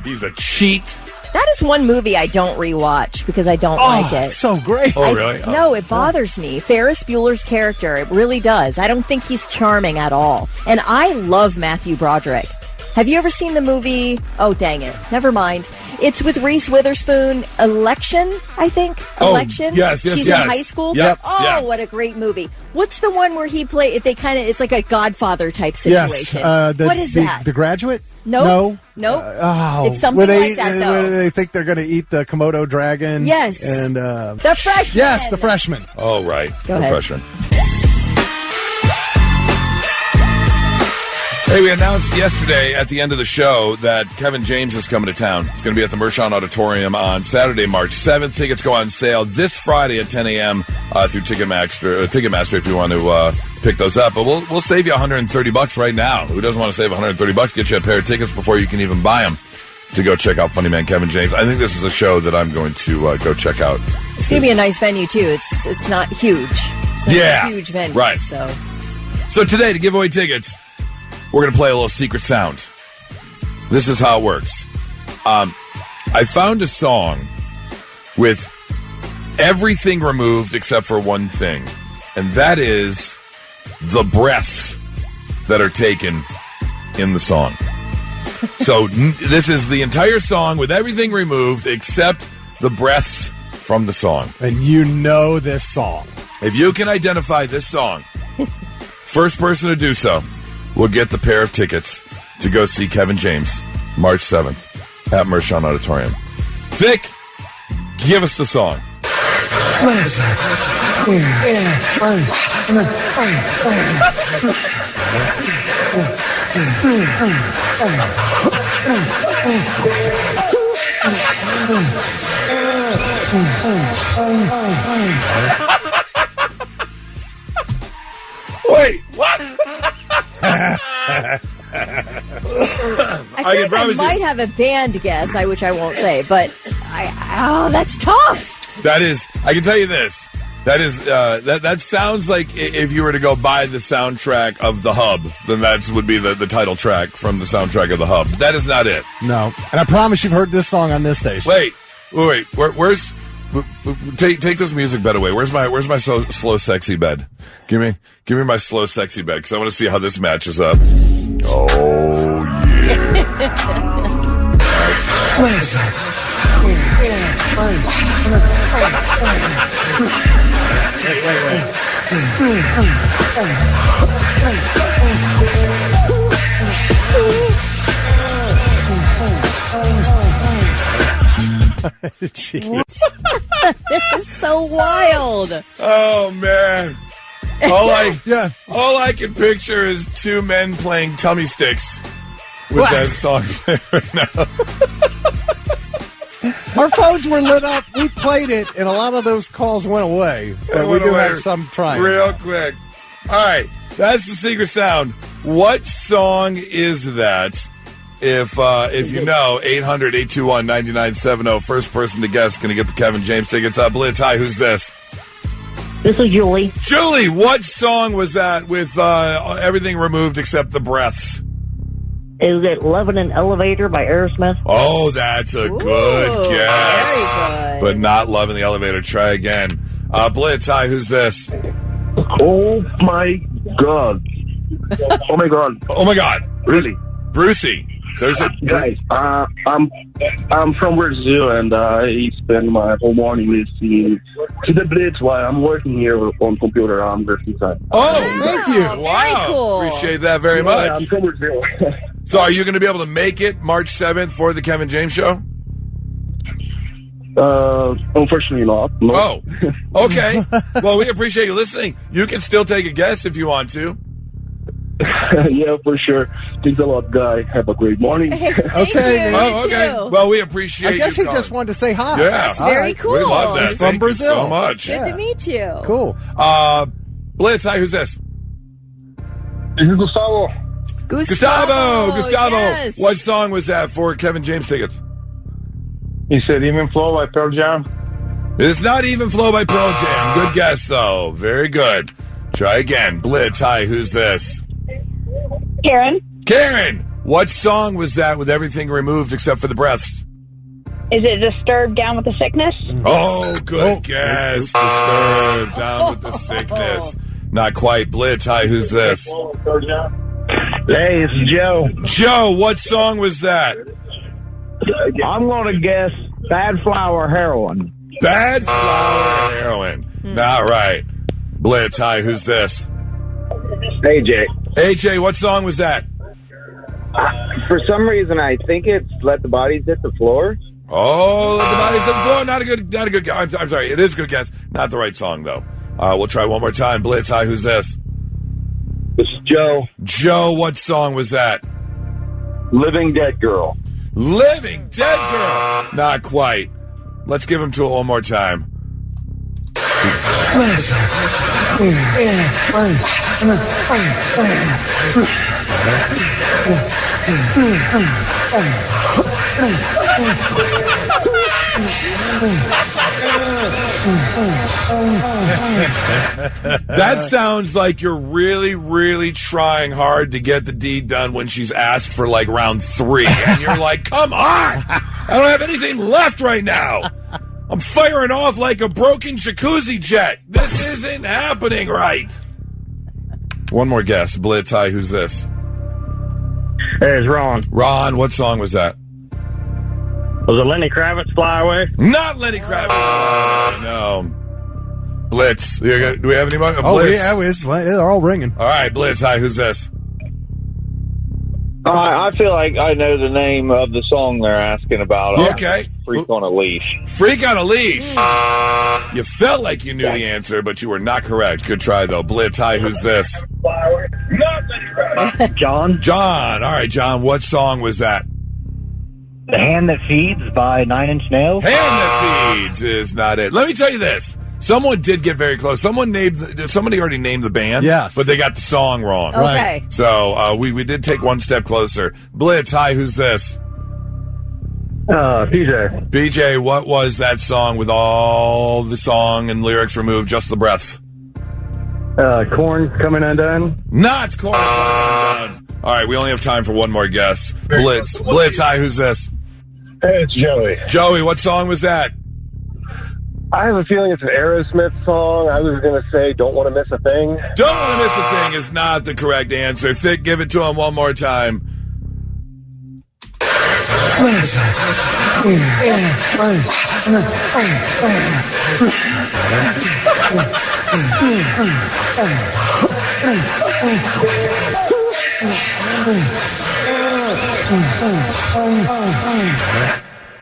He's a cheat. That is one movie I don't rewatch because I don't like it. It's so great. Oh, really? No, it bothers me. Ferris Bueller's character, it really does. I don't think he's charming at all. And I love Matthew Broderick. Have you ever seen the movie? Oh, dang it. Never mind. It's with Reese Witherspoon. Election, I think. Election. Yes. She's in high school. Yep. What a great movie. What's the one where he played? It's like a Godfather type situation. Yes. What is that? The Graduate? Nope. It's something like that, though. Where they think they're going to eat the Komodo dragon. Yes. And The Freshman. Yes, The Freshman. Oh, right. Go The ahead. Freshman. Hey, we announced yesterday at the end of the show that Kevin James is coming to town. It's going to be at the Mershon Auditorium on Saturday, March 7th. Tickets go on sale this Friday at 10 a.m. Through Ticketmaster if you want to pick those up. But we'll save you $130 right now. Who doesn't want to save $130? Get you a pair of tickets before you can even buy them to go check out Funny Man Kevin James. I think this is a show that I'm going to go check out. It's going to be a nice venue, too. It's not huge. It's not a huge venue. Right. So today, to give away tickets, we're going to play a little secret sound. This is how it works. I found a song with everything removed except for one thing, and that is the breaths that are taken in the song. So this is the entire song with everything removed except the breaths from the song. And you know this song. If you can identify this song, first person to do so will get the pair of tickets to go see Kevin James March 7th at Mershon Auditorium. Vic, give us the song. Wait, what? I think I might have a band guess, which I won't say, but that's tough. That is, I can tell you this. That is, that sounds like if you were to go buy the soundtrack of The Hub, then that would be the title track from the soundtrack of The Hub. But that is not it. No. And I promise you've heard this song on this station. Wait. Where's take this music bed away. Where's my slow sexy bed? Give me my slow sexy bed because I want to see how this matches up. Oh yeah. Jeez. This is so wild. Oh man. All I can picture is two men playing tummy sticks with that song right now. Our phones were lit up. We played it, and a lot of those calls went away. But we do have some trying. Real quick. All right. That's the secret sound. What song is that? If you know, 800-821-9970. First person to guess is going to get the Kevin James tickets. Blitz, hi, who's this? This is Julie. Julie, what song was that with everything removed except the breaths? Is it Love in an Elevator by Aerosmith? Oh, that's a good guess. Very good. But not Love in the Elevator. Try again. Blitz, hi, who's this? Oh, my God. Oh, my God. Oh, my God. Really? Brucey. So guys, I'm from Brazil, and I spend my whole morning listening to the Blitz while I'm working here on computer. I'm just inside. Oh, thank you! Wow, cool. Appreciate that very much. I'm from Brazil. So, are you going to be able to make it March 7th for the Kevin James show? Unfortunately not. No. Oh, okay. Well, we appreciate you listening. You can still take a guess if you want to. Yeah, for sure. Thanks a lot, guy. Have a great morning. Okay. Oh, okay. Well, we appreciate I guess you he just wanted to say hi. Yeah. That's very cool. We love that. He's from Brazil. You so much. Good to meet you. Cool. Blitz, hi, who's this? This is Gustavo. Gustavo! Yes. What song was that for Kevin James tickets? He said Even Flow by Pearl Jam. It's not Even Flow by Pearl Jam. Good guess, though. Very good. Try again. Blitz, hi, who's this? Karen! What song was that with everything removed except for the breaths? Is it Disturbed Down with the Sickness? Oh, good guess. Disturbed Down with the Sickness. Not quite. Blitz, hi, who's this? Hey, it's Joe. Joe, what song was that? I'm going to guess Bad Flower Heroin. Bad Flower Heroin. Not right. Blitz, hi, who's this? AJ. AJ, what song was that? For some reason, I think it's Let the Bodies Hit the Floor. Oh, Let the Bodies Hit the Floor. Not a good guess. I'm sorry. It is a good guess. Not the right song, though. We'll try one more time. Blitz, hi, who's this? This is Joe. Joe, what song was that? Living Dead Girl. Living Dead Girl. Not quite. Let's give him to it one more time. That sounds like you're really, really trying hard to get the deed done when she's asked for like round 3. And you're like, come on! I don't have anything left right now. I'm firing off like a broken jacuzzi jet. This isn't happening right. One more guess. Blitz, hi, who's this? Hey, it's Ron. Ron, what song was that? Was it Lenny Kravitz, Fly Away? Not Lenny Kravitz. No. Blitz. Do we have anybody? Oh, Blitz? yeah, they're all ringing. All right, Blitz, hi, who's this? I feel like I know the name of the song they're asking about. Okay. Freak on a Leash. Freak on a Leash. You felt like you knew the answer, but you were not correct. Good try, though. Blitz, hi, who's this? John. John. All right, John, what song was that? The Hand That Feeds by 9 Inch Nails. Hand That Feeds is not it. Let me tell you this. Someone did get very close. Somebody already named the band, yes, but they got the song wrong. Okay. Right. So we did take one step closer. Blitz, hi, who's this? PJ. PJ, what was that song with all the song and lyrics removed, just the breaths? Corn Coming Undone. Not Corn Coming Undone. All right, we only have time for one more guess. Blitz, hi, who's this? Hey, it's Joey. Joey, what song was that? I have a feeling it's an Aerosmith song. I was going to say Don't Want to Miss a Thing. Don't Want to Miss a Thing is not the correct answer. Thick, give it to him one more time.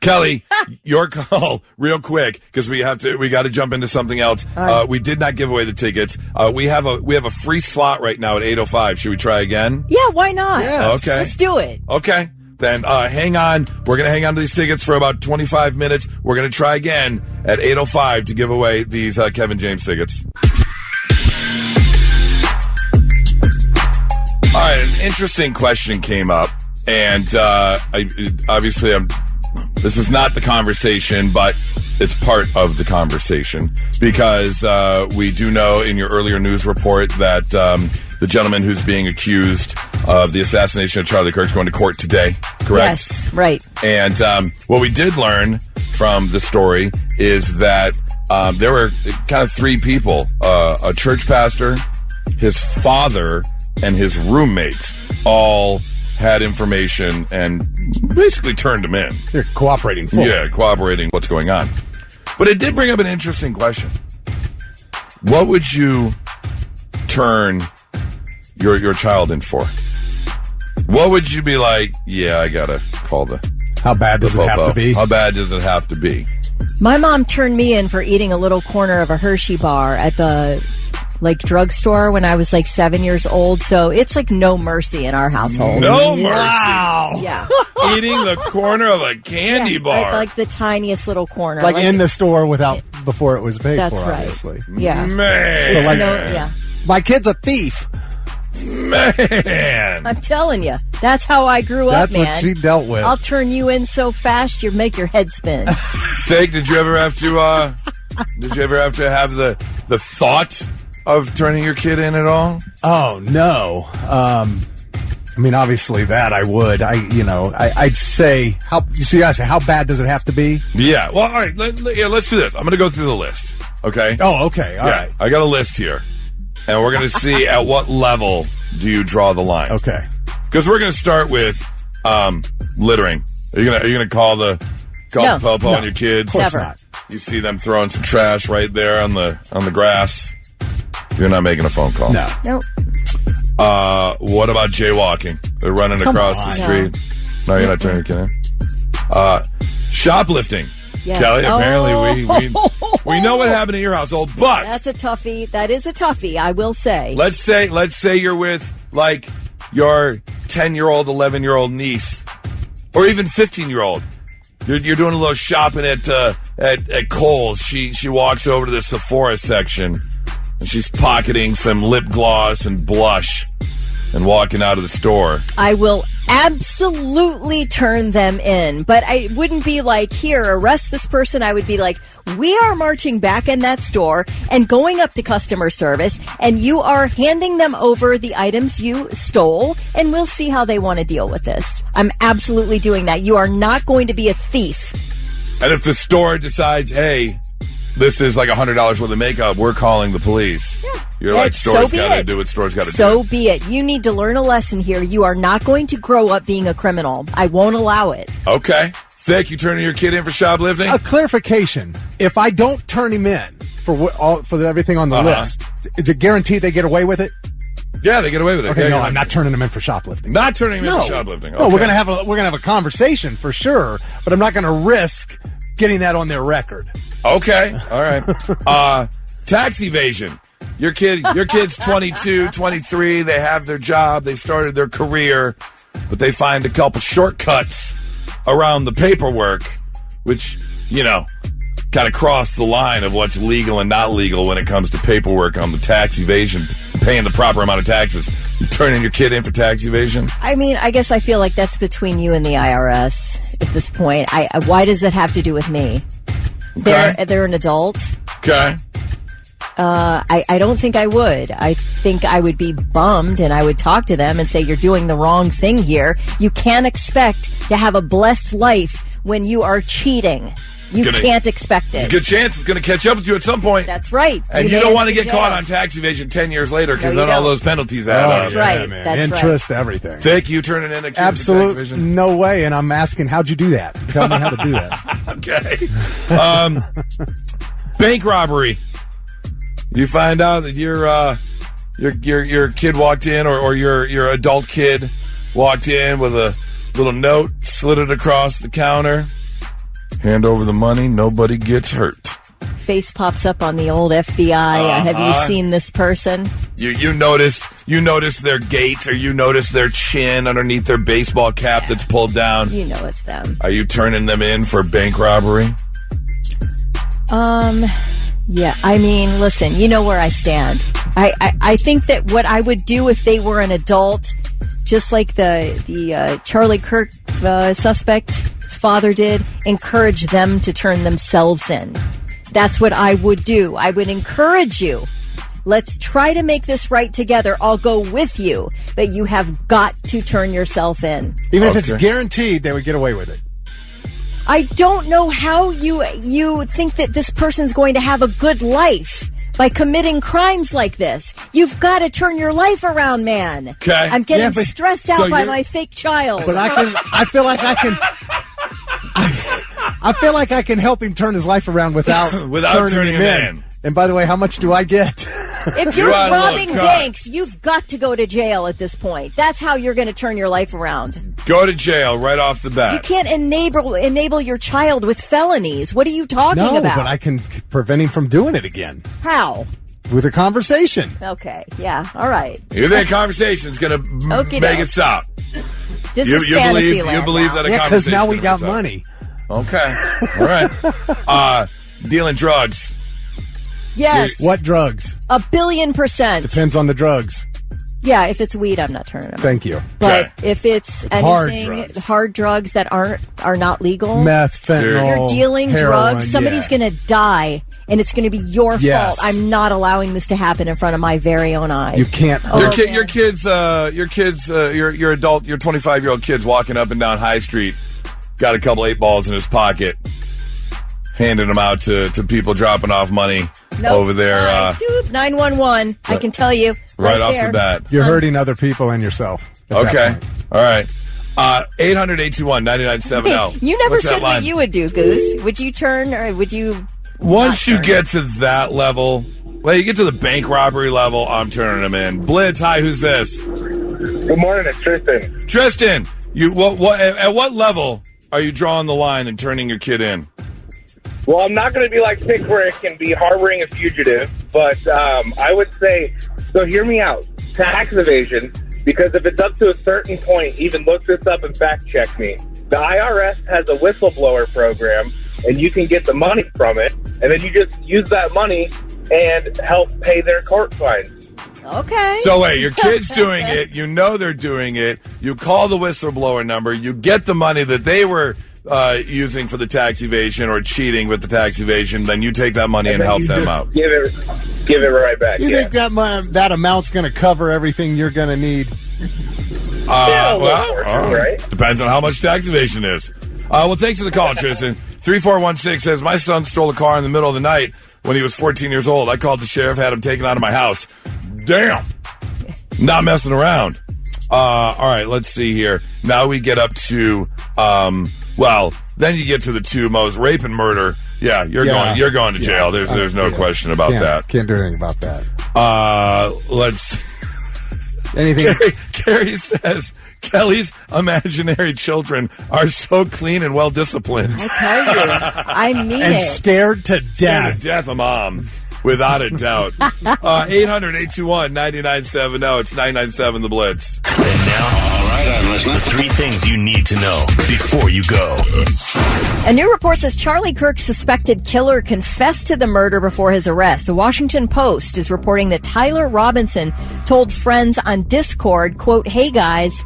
Kelly, your call, real quick, because we got to jump into something else. We did not give away the tickets. We have a free slot right now at 8:05. Should we try again? Yeah, why not? Yes. Okay. Let's do it. Okay. Then hang on. We're going to hang on to these tickets for about 25 minutes. We're going to try again at 8:05 to give away these Kevin James tickets. All right, an interesting question came up, and this is not the conversation, but it's part of the conversation because we do know in your earlier news report that the gentleman who's being accused of the assassination of Charlie Kirk's going to court today, correct? Yes, right. And what we did learn from the story is that there were kind of three people, a church pastor, his father, and his roommate all had information and basically turned him in. They're cooperating fully. Yeah, cooperating what's going on. But it did bring up an interesting question. What would you turn your child in for? What would you be like, yeah, I got to call the How bad does it have to be? How bad does it have to be? My mom turned me in for eating a little corner of a Hershey bar at the drugstore when I was 7 years old. So it's no mercy in our household. No mercy. Wow. Yeah. Eating the corner of a candy bar. Like the tiniest little corner. In the store before it was paid that's for, right. obviously. Yeah. Man. My kid's a thief. Man. I'm telling you. That's how I grew up, That's man. what she dealt with. I'll turn you in so fast you make your head spin. Fake, did you ever have to have the thought of turning your kid in at all? Oh, no. Obviously that I would. I'd say, you guys say, how bad does it have to be? Yeah. Well, all right. Let's do this. I'm going to go through the list. Okay? Oh, okay. All right. I got a list here. And we're going to see at what level do you draw the line. Okay. Because we're going to start with littering. Are you going to call the popo on your kids? Of course not. You see them throwing some trash right there on the grass. You're not making a phone call. No. Nope. What about jaywalking? They're running across the street. No, you're not turning your kid in. Shoplifting. Yes. Kelly, apparently we know what happened in your household, but that's a toughie. That is a toughie, I will say. Let's say you're with your 10-year-old, 11-year-old niece, or even 15-year-old. You're doing a little shopping at Kohl's. She walks over to the Sephora section, and she's pocketing some lip gloss and blush and walking out of the store. I will absolutely turn them in, but I wouldn't be here, arrest this person. I would be we are marching back in that store and going up to customer service, and you are handing them over the items you stole, and we'll see how they want to deal with this. I'm absolutely doing that. You are not going to be a thief And if the store decides, hey, this is like $100 worth of makeup, we're calling the police. Yeah. You're like, store's got to do what store's got to do. So be it. You need to learn a lesson here. You are not going to grow up being a criminal. I won't allow it. Okay. Vic, you turning your kid in for shoplifting? A clarification. If I don't turn him in for everything on the list, is it guaranteed they get away with it? Yeah, they get away with it. Okay, yeah, no, I'm not turning him in for shoplifting. Not turning him in for shoplifting. Okay. No, we're gonna have a conversation for sure, but I'm not gonna risk getting that on their record. Okay, all right. Tax evasion. Your kid's 22, 23. They have their job. They started their career, but they find a couple shortcuts around the paperwork, which kind of cross the line of what's legal and not legal when it comes to paperwork on the tax evasion, paying the proper amount of taxes. You turning your kid in for tax evasion? I mean, I guess I feel like that's between you and the IRS at this point. Why does it have to do with me? Okay. They're an adult. Okay. I don't think I would. I think I would be bummed and I would talk to them and say, you're doing the wrong thing here. You can't expect to have a blessed life when you are cheating. You can't expect it. There's a good chance it's going to catch up with you at some point. That's right. And you don't want to get caught on tax evasion 10 years later because then all those penalties add up. That's right. Man. That's Interest, everything. Think you turning in a kid Absolute for tax evasion? No way. And I'm asking, how'd you do that? Tell me how to do that. Okay. Bank robbery. You find out that your kid walked in or your adult kid walked in with a little note, slid it across the counter. Hand over the money, nobody gets hurt. Face pops up on the old FBI. Have you seen this person? You notice their gait, or you notice their chin underneath their baseball cap that's pulled down. You know it's them. Are you turning them in for bank robbery? Yeah, I mean, listen, you know where I stand. I think that what I would do if they were an adult, just like the Charlie Kirk suspect's father did, encourage them to turn themselves in. That's what I would do. I would encourage you. Let's try to make this right together. I'll go with you, but you have got to turn yourself in. Even if it's guaranteed, they would get away with it. I don't know how you think that this person's going to have a good life by committing crimes like this. You've got to turn your life around, man. Okay. I'm getting stressed out by my fake child. But I feel like I can help him turn his life around without turning him in. And by the way, how much do I get? If you're robbing banks, you've got to go to jail at this point. That's how you're going to turn your life around. Go to jail right off the bat. You can't enable your child with felonies. What are you talking about? No, but I can prevent him from doing it again. How? With a conversation. Okay, yeah, all right. You think conversation's going to make it stop? This is fantasy land. You believe that a conversation? Because now we got money. Okay, all right. Dealing drugs. Yes. What drugs? 1,000,000,000%. Depends on the drugs. Yeah, if it's weed, I'm not turning them. Thank you. But if it's anything, hard drugs that are not legal, meth, fentanyl, you're dealing heroin, drugs. Somebody's going to die, and it's going to be your fault. I'm not allowing this to happen in front of my very own eyes. You can't. Your 25-year-old kid's walking up and down High Street, got a couple 8 balls in his pocket, handing them out to people dropping off money over there. 911. I can tell you right off there. the bat. You're hurting other people and yourself. Okay. All right. 800-821-9970. You never said what you would do, Goose. Would you turn or would you? Once you get to that level, you get to the bank robbery level, I'm turning them in. Blitz, hi, who's this? Good morning, it's Tristan. Tristan, at what level are you drawing the line and turning your kid in? Well, I'm not going to be like Pick where it can be harboring a fugitive, but I would say, so hear me out, tax evasion, because if it's up to a certain point, even look this up and fact check me. The IRS has a whistleblower program, and you can get the money from it, and then you just use that money and help pay their court fines. Okay. So wait, your kid's doing it, you know they're doing it, you call the whistleblower number, you get the money that they were using for the tax evasion or cheating with the tax evasion, then you take that money and help them out. Give it right back. You think that amount's going to cover everything you're going to need? Right? Depends on how much tax evasion is. Well, thanks for the call, Tristan. 3416 says, my son stole a car in the middle of the night when he was 14 years old. I called the sheriff, had him taken out of my house. Damn. Not messing around. All right, let's see here. Now we get up to, then you get to the two most rape and murder. Yeah, you're going to jail. There's no question about that. Can't do anything about that. Let's. Anything? Carrie says Kelly's imaginary children are so clean and well disciplined. I tell you, I mean and it. Scared to death. Scared to death, Mom. Without a doubt. 800-821-9970. It's 997 The Blitz. And now, all right, I'm listening. 3 things you need to know before you go. A new report says Charlie Kirk's suspected killer confessed to the murder before his arrest. The Washington Post is reporting that Tyler Robinson told friends on Discord, quote, "Hey guys,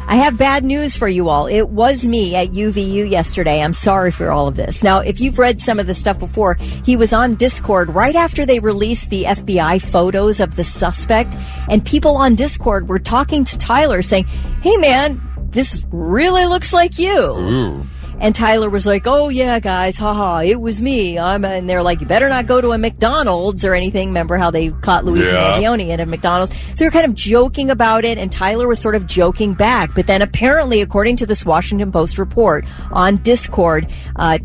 I have bad news for you all. It was me at UVU yesterday. I'm sorry for all of this." Now, if you've read some of this stuff before, he was on Discord right after they released the FBI photos of the suspect, and people on Discord were talking to Tyler saying, "Hey man, this really looks like you." Ooh. And Tyler was like, "Oh yeah, guys, haha, it was me." And they're like, "You better not go to a McDonald's or anything." Remember how they caught Luigi Mangione at a McDonald's? So they were kind of joking about it, and Tyler was sort of joking back. But then apparently, according to this Washington Post report on Discord,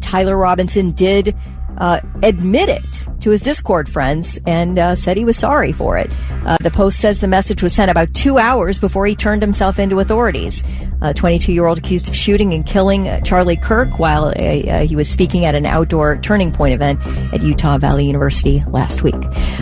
Tyler Robinson did admit it to his Discord friends and said he was sorry for it. The Post says the message was sent about 2 hours before he turned himself into authorities. A 22-year-old accused of shooting and killing Charlie Kirk while he was speaking at an outdoor Turning Point event at Utah Valley University last week.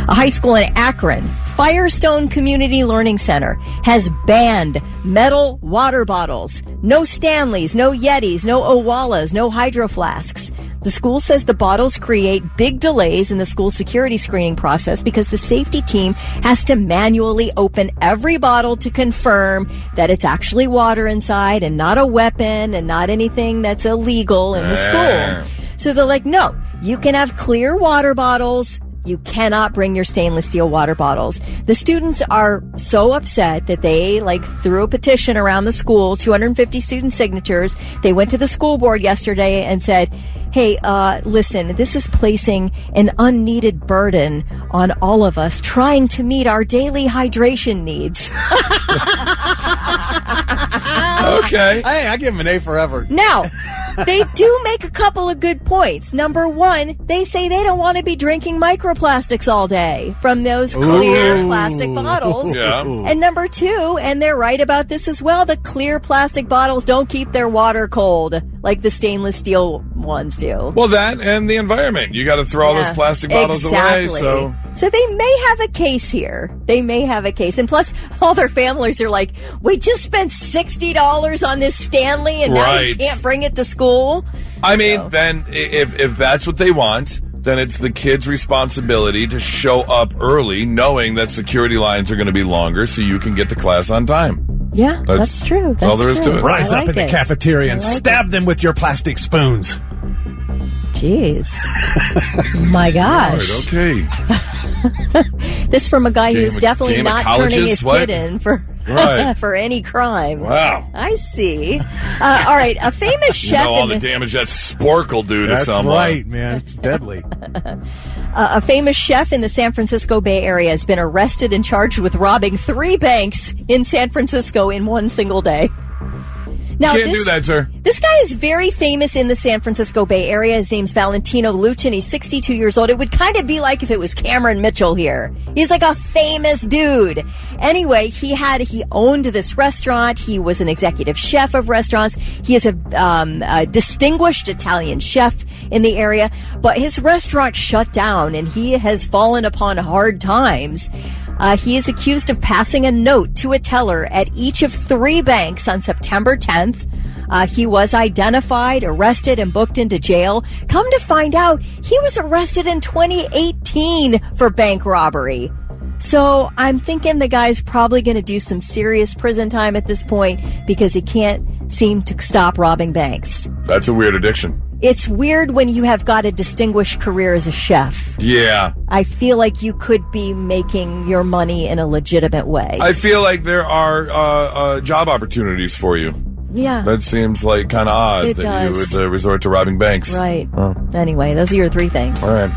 A high school in Akron, Firestone Community Learning Center, has banned metal water bottles. No Stanleys, no Yetis, no Owalas, no Hydro Flasks. The school says the bottles create big delays in the school security screening process because the safety team has to manually open every bottle to confirm that it's actually water inside and not a weapon and not anything that's illegal in the school. So they're like, no, you can have clear water bottles. You cannot bring your stainless steel water bottles. The students are so upset that they threw a petition around the school, 250 student signatures. They went to the school board yesterday and said, "Hey, listen, this is placing an unneeded burden on all of us trying to meet our daily hydration needs." Okay. Hey, I give him an A forever. Now, they do make a couple of good points. Number one, they say they don't want to be drinking microplastics all day from those clear plastic bottles. Yeah. And number two, and they're right about this as well, the clear plastic bottles don't keep their water cold like the stainless steel ones do. Well, that and the environment. You got to throw all those plastic bottles away. So they may have a case here. They may have a case. And plus, all their families are like, we just spent $60 on this Stanley and now we can't bring it to school. I mean, then if that's what they want, then it's the kids' responsibility to show up early knowing that security lines are going to be longer so you can get to class on time. Yeah, that's true. That's all there is to it. Rise up in the cafeteria and stab them with your plastic spoons. Jeez. My gosh. All right, okay. This from a guy who's definitely not turning his kid in for for any crime. Wow. I see. All right, a famous chef. All the damage that spork will do to someone. That's right, man. It's deadly. A famous chef in the San Francisco Bay Area has been arrested and charged with robbing 3 banks in San Francisco in one single day. Now, Can't do that, sir. This guy is very famous in the San Francisco Bay Area. His name's Valentino Luchin. He's 62 years old. It would kind of be like if it was Cameron Mitchell here. He's like a famous dude. Anyway, he owned this restaurant. He was an executive chef of restaurants. He is a distinguished Italian chef in the area, but his restaurant shut down and he has fallen upon hard times. He is accused of passing a note to a teller at each of 3 banks on September 10th. He was identified, arrested, and booked into jail. Come to find out, he was arrested in 2018 for bank robbery. So I'm thinking the guy's probably going to do some serious prison time at this point because he can't seem to stop robbing banks. That's a weird addiction. It's weird when you have got a distinguished career as a chef. Yeah. I feel like you could be making your money in a legitimate way. I feel like there are job opportunities for you. Yeah. That seems like kind of odd It that does. you would resort to robbing banks. Right. Oh. Anyway, those are your 3 things. All right.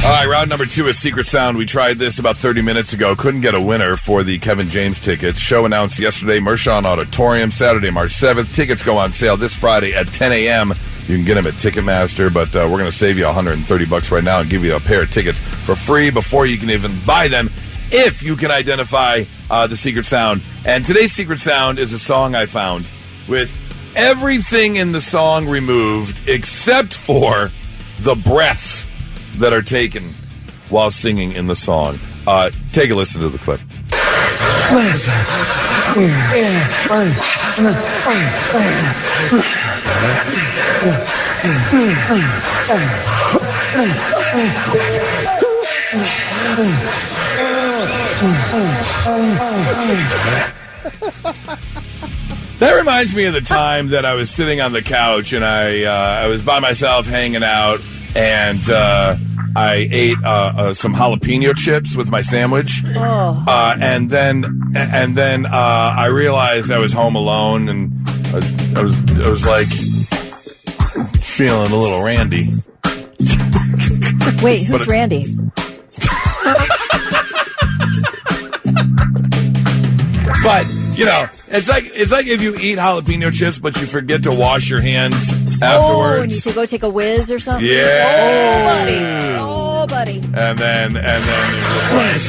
All right, round number 2 is Secret Sound. We tried this about 30 minutes ago. Couldn't get a winner for the Kevin James tickets. Show announced yesterday, Mershon Auditorium, Saturday, March 7th. Tickets go on sale this Friday at 10 a.m. You can get them at Ticketmaster, but we're going to save you $130 right now and give you a pair of tickets for free before you can even buy them, if you can identify the Secret Sound. And today's Secret Sound is a song I found with everything in the song removed except for the breaths that are taken while singing in the song. Take a listen to the clip. That reminds me of the time that I was sitting on the couch and I was by myself hanging out, and I ate some jalapeno chips with my sandwich. Oh. And then I realized I was home alone, and I was like feeling a little randy. Wait, who's Randy? But you know, it's like if you eat jalapeno chips, but you forget to wash your hands afterwards. Oh, and you to go take a whiz or something? Yeah. Oh, buddy. And then it was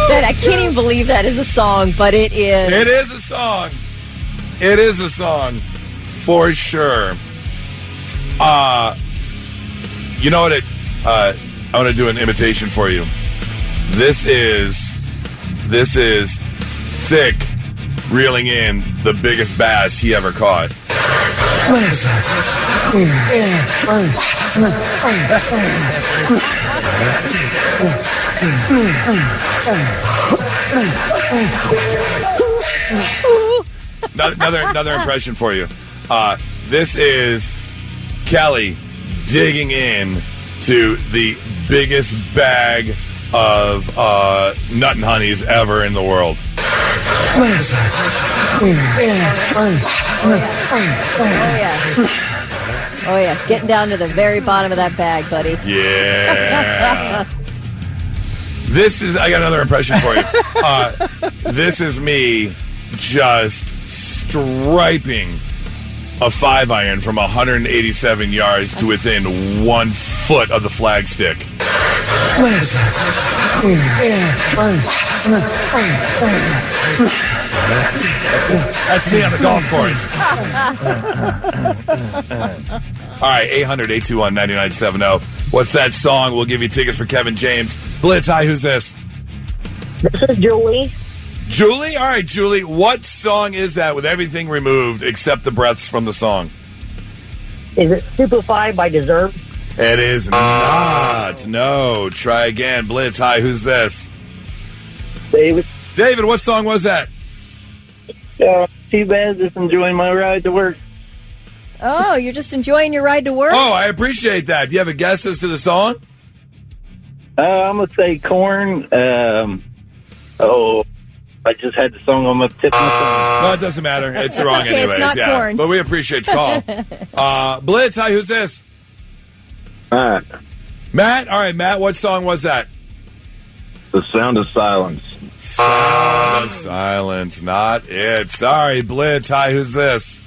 That I can't even believe that is a song, but it is. It is a song. It is a song, for sure. You know what? I want to do an imitation for you. This is Thick reeling in the biggest bass he ever caught. Another impression for you. This is Kelly digging in to the biggest bag of nut and honeys ever in the world. Oh yeah, getting down to the very bottom of that bag, buddy. Yeah. I got another impression for you. This is me just striping a 5-iron from 187 yards to within 1 foot of the flagstick. That's me on the golf course. All right, 800-821-9970. What's that song? We'll give you tickets for Kevin James. Blitz, hi, who's this? This is Julie. Julie? All right, Julie. What song is that with everything removed except the breaths from the song? Is it Superfly by Deserve? It is not. No. Try again. Blitz, hi, who's this? David. David, what song was that? Too bad, just enjoying my ride to work. Oh, you're just enjoying your ride to work? Oh, I appreciate that. Do you have a guess as to the song? I'm going to say Korn. I just had the song on my tip of my tongue. No, it doesn't matter. It's wrong okay, anyways. it's not Korn. But we appreciate your call. Blitz, hi, who's this? Matt. Matt? All right, Matt, what song was that? The Sound of Silence. Sound of Silence, not it. Sorry, Blitz. Hi, who's this?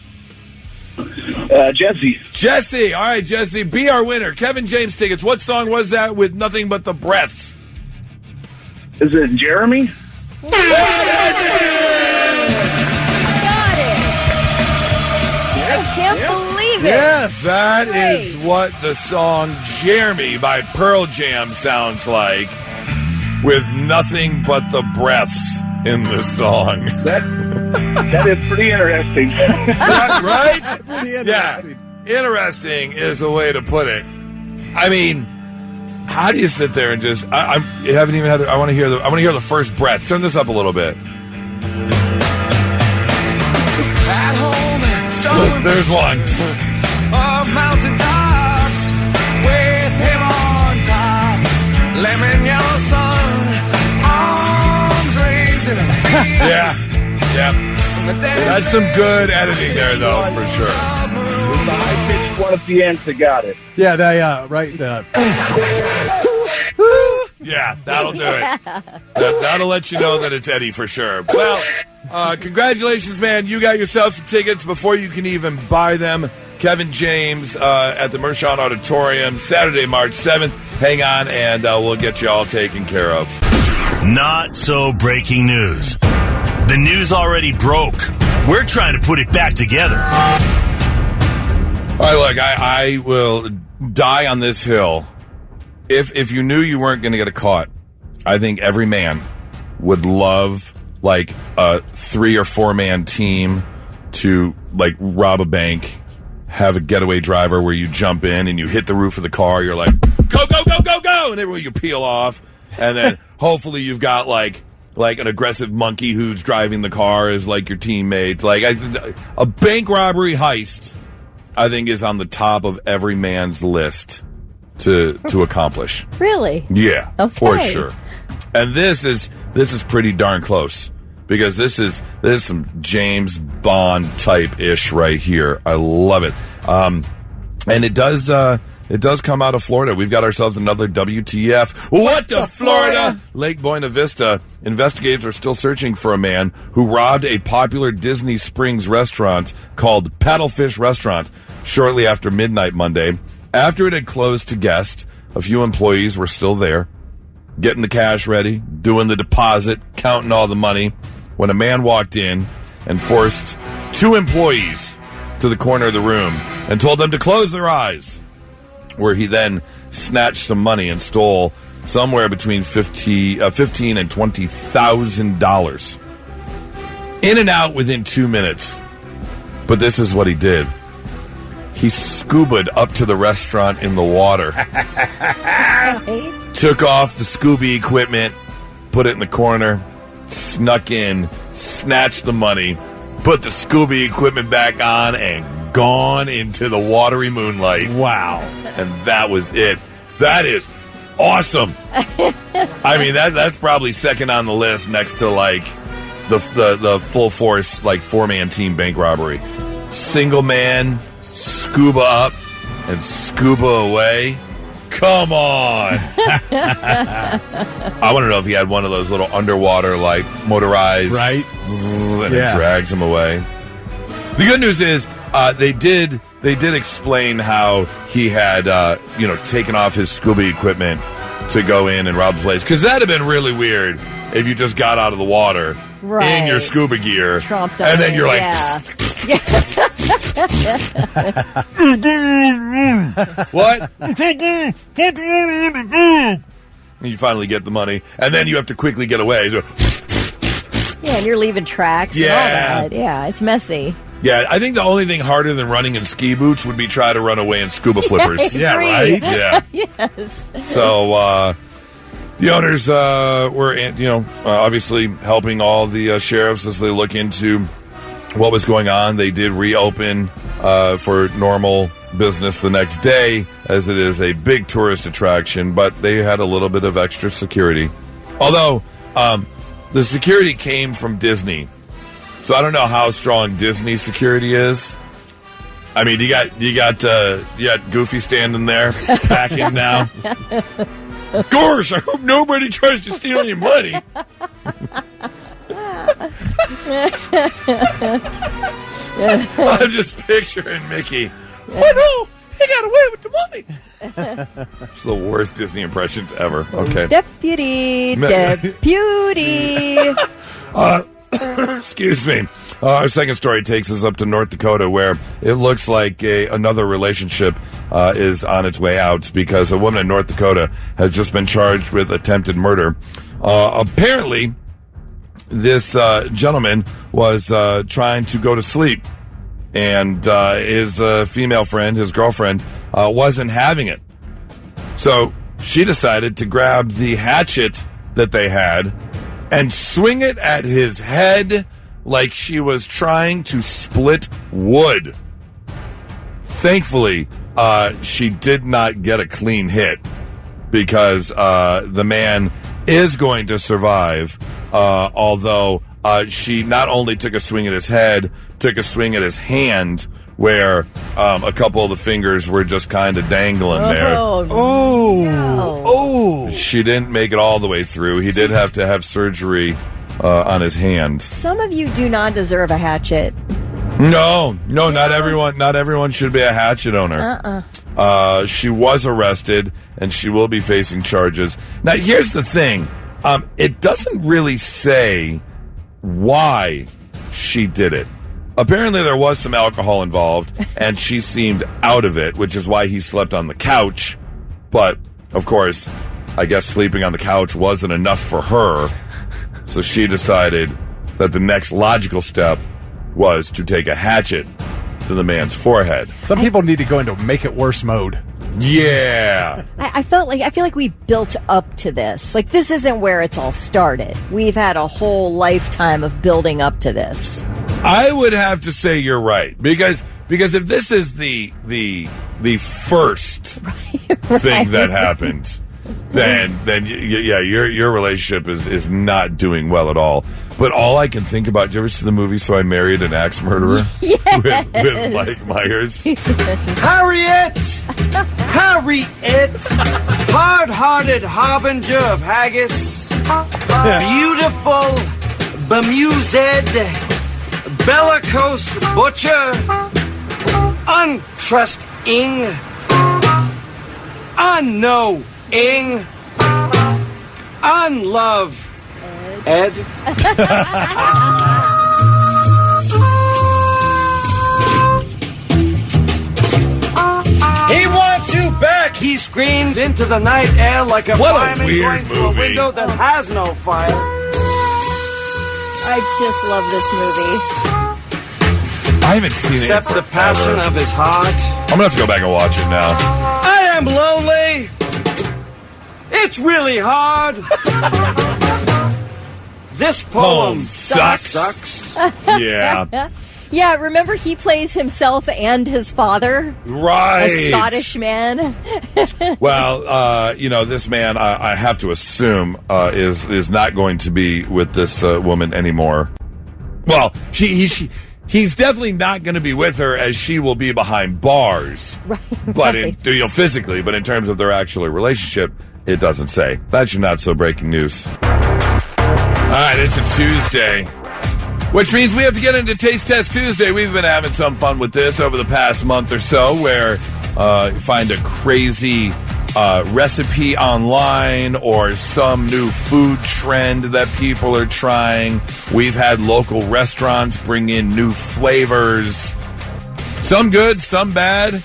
Jesse. Jesse. All right, Jesse, be our winner. Kevin James tickets. What song was that with nothing but the breaths? Is it Jeremy? Got it. I can't believe it. Yes. That is what the song Jeremy by Pearl Jam sounds like, with nothing but the breaths in the song. That is pretty interesting. Right? Pretty interesting. Yeah. Interesting is a way to put it. I mean, How do you sit there and just? You haven't even had. I want to hear the first breath. Turn this up a little bit. At home, There's one. of mountain tops with him on top. Lemon yellow sun, arms raised in a Yeah. That's some good editing there, though, for sure. The high-pitched one at the end that got it. Yeah, right. Yeah, that'll do it. That'll let you know that it's Eddie for sure. Well, congratulations, man. You got yourself some tickets before you can even buy them. Kevin James at the Mershon Auditorium, Saturday, March 7th. Hang on, and we'll get you all taken care of. Not so breaking news. The news already broke. We're trying to put it back together. All right, look, I will die on this hill. If you knew you weren't going to get caught, I think every man would love like a 3 or 4 man team to like rob a bank, have a getaway driver where you jump in and you hit the roof of the car. You're like, go, go, go, go, go. And everywhere you peel off. And then hopefully you've got like an aggressive monkey who's driving the car as like your teammate. Like a bank robbery heist, I think, is on the top of every man's list to accomplish. Really? Yeah, Okay. for sure. And this is pretty darn close because this is some James Bond type ish right here. I love it. And it does come out of Florida. We've got ourselves another WTF. What the Florida? Lake Buena Vista. Investigators are still searching for a man who robbed a popular Disney Springs restaurant called Paddlefish Restaurant shortly after midnight Monday. After it had closed to guests, a few employees were still there, getting the cash ready, doing the deposit, counting all the money, when a man walked in and forced 2 employees to the corner of the room and told them to close their eyes, where he then snatched some money and stole somewhere between $15,000 and $20,000. In and out within 2 minutes. But this is what he did. He scubaed up to the restaurant in the water. Took off the scuba equipment, put it in the corner, snuck in, snatched the money, put the scuba equipment back on, and gone into the watery moonlight. Wow. And that was it. That is awesome. I mean, that's probably second on the list next to like the full force like 4-man team bank robbery. Single man, scuba up and scuba away. Come on. I want to know if he had one of those little underwater like motorized, right? And it drags him away. The good news is they did explain how he had taken off his scuba equipment to go in and rob the place, because that'd have been really weird if you just got out of the water in your scuba gear and then you're like what? And you finally get the money and then you have to quickly get away. So, yeah, and you're leaving tracks and all that. Yeah, it's messy. Yeah, I think the only thing harder than running in ski boots would be try to run away in scuba flippers. Yeah, right? Yeah. Yes. So the owners were, obviously helping all the sheriffs as they look into what was going on. They did reopen for normal business the next day, as it is a big tourist attraction, but they had a little bit of extra security. Although the security came from Disney. So I don't know how strong Disney security is. I mean, you got Goofy standing there packing now. Gosh, I hope nobody tries to steal your money. I'm just picturing Mickey. Oh no, he got away with the money. It's the worst Disney impressions ever. Okay. Deputy. Excuse me. Our second story takes us up to North Dakota, where it looks like another relationship is on its way out, because a woman in North Dakota has just been charged with attempted murder. Apparently, this gentleman was trying to go to sleep, and his female friend, his girlfriend, wasn't having it. So she decided to grab the hatchet that they had and swing it at his head like she was trying to split wood. Thankfully, she did not get a clean hit because the man is going to survive, although she not only took a swing at his head, took a swing at his hand, where a couple of the fingers were just kind of dangling there. Oh. She didn't make it all the way through. He did have to have surgery on his hand. Some of you do not deserve a hatchet. No, not everyone. Not everyone should be a hatchet owner. She was arrested, and she will be facing charges. Now, here's the thing. It doesn't really say why she did it. Apparently, there was some alcohol involved, and she seemed out of it, which is why he slept on the couch. But, of course, I guess sleeping on the couch wasn't enough for her, so she decided that the next logical step was to take a hatchet to the man's forehead. Some people need to go into make it worse mode. Yeah. I feel like we built up to this. Like, this isn't where it's all started. We've had a whole lifetime of building up to this. I would have to say you're right, because if this is the first thing that happened, then your relationship is not doing well at all. But all I can think about, did you ever see the movie So I Married an Axe Murderer? Yes. with Mike Myers? Harriet, hard-hearted harbinger of haggis, beautiful, bemused, bellicose butcher, untrusting, unknowing, unlove, Ed. He wants you back, he screams into the night air like a fireman going through a window that has no fire. I just love this movie. I haven't seen it Except the passion of his heart. I'm going to have to go back and watch it now. I am lonely. It's really hard. This poem sucks. Yeah. Yeah, remember he plays himself and his father? Right. A Scottish man. Well, this man, I have to assume, is not going to be with this woman anymore. Well, he's definitely not going to be with her, as she will be behind bars. Right. But physically, but in terms of their actual relationship, it doesn't say. That's your not so breaking news. All right, it's a Tuesday, which means we have to get into Taste Test Tuesday. We've been having some fun with this over the past month or so, where you find a crazy recipe online or some new food trend that people are trying. We've had local restaurants bring in new flavors. Some good, some bad.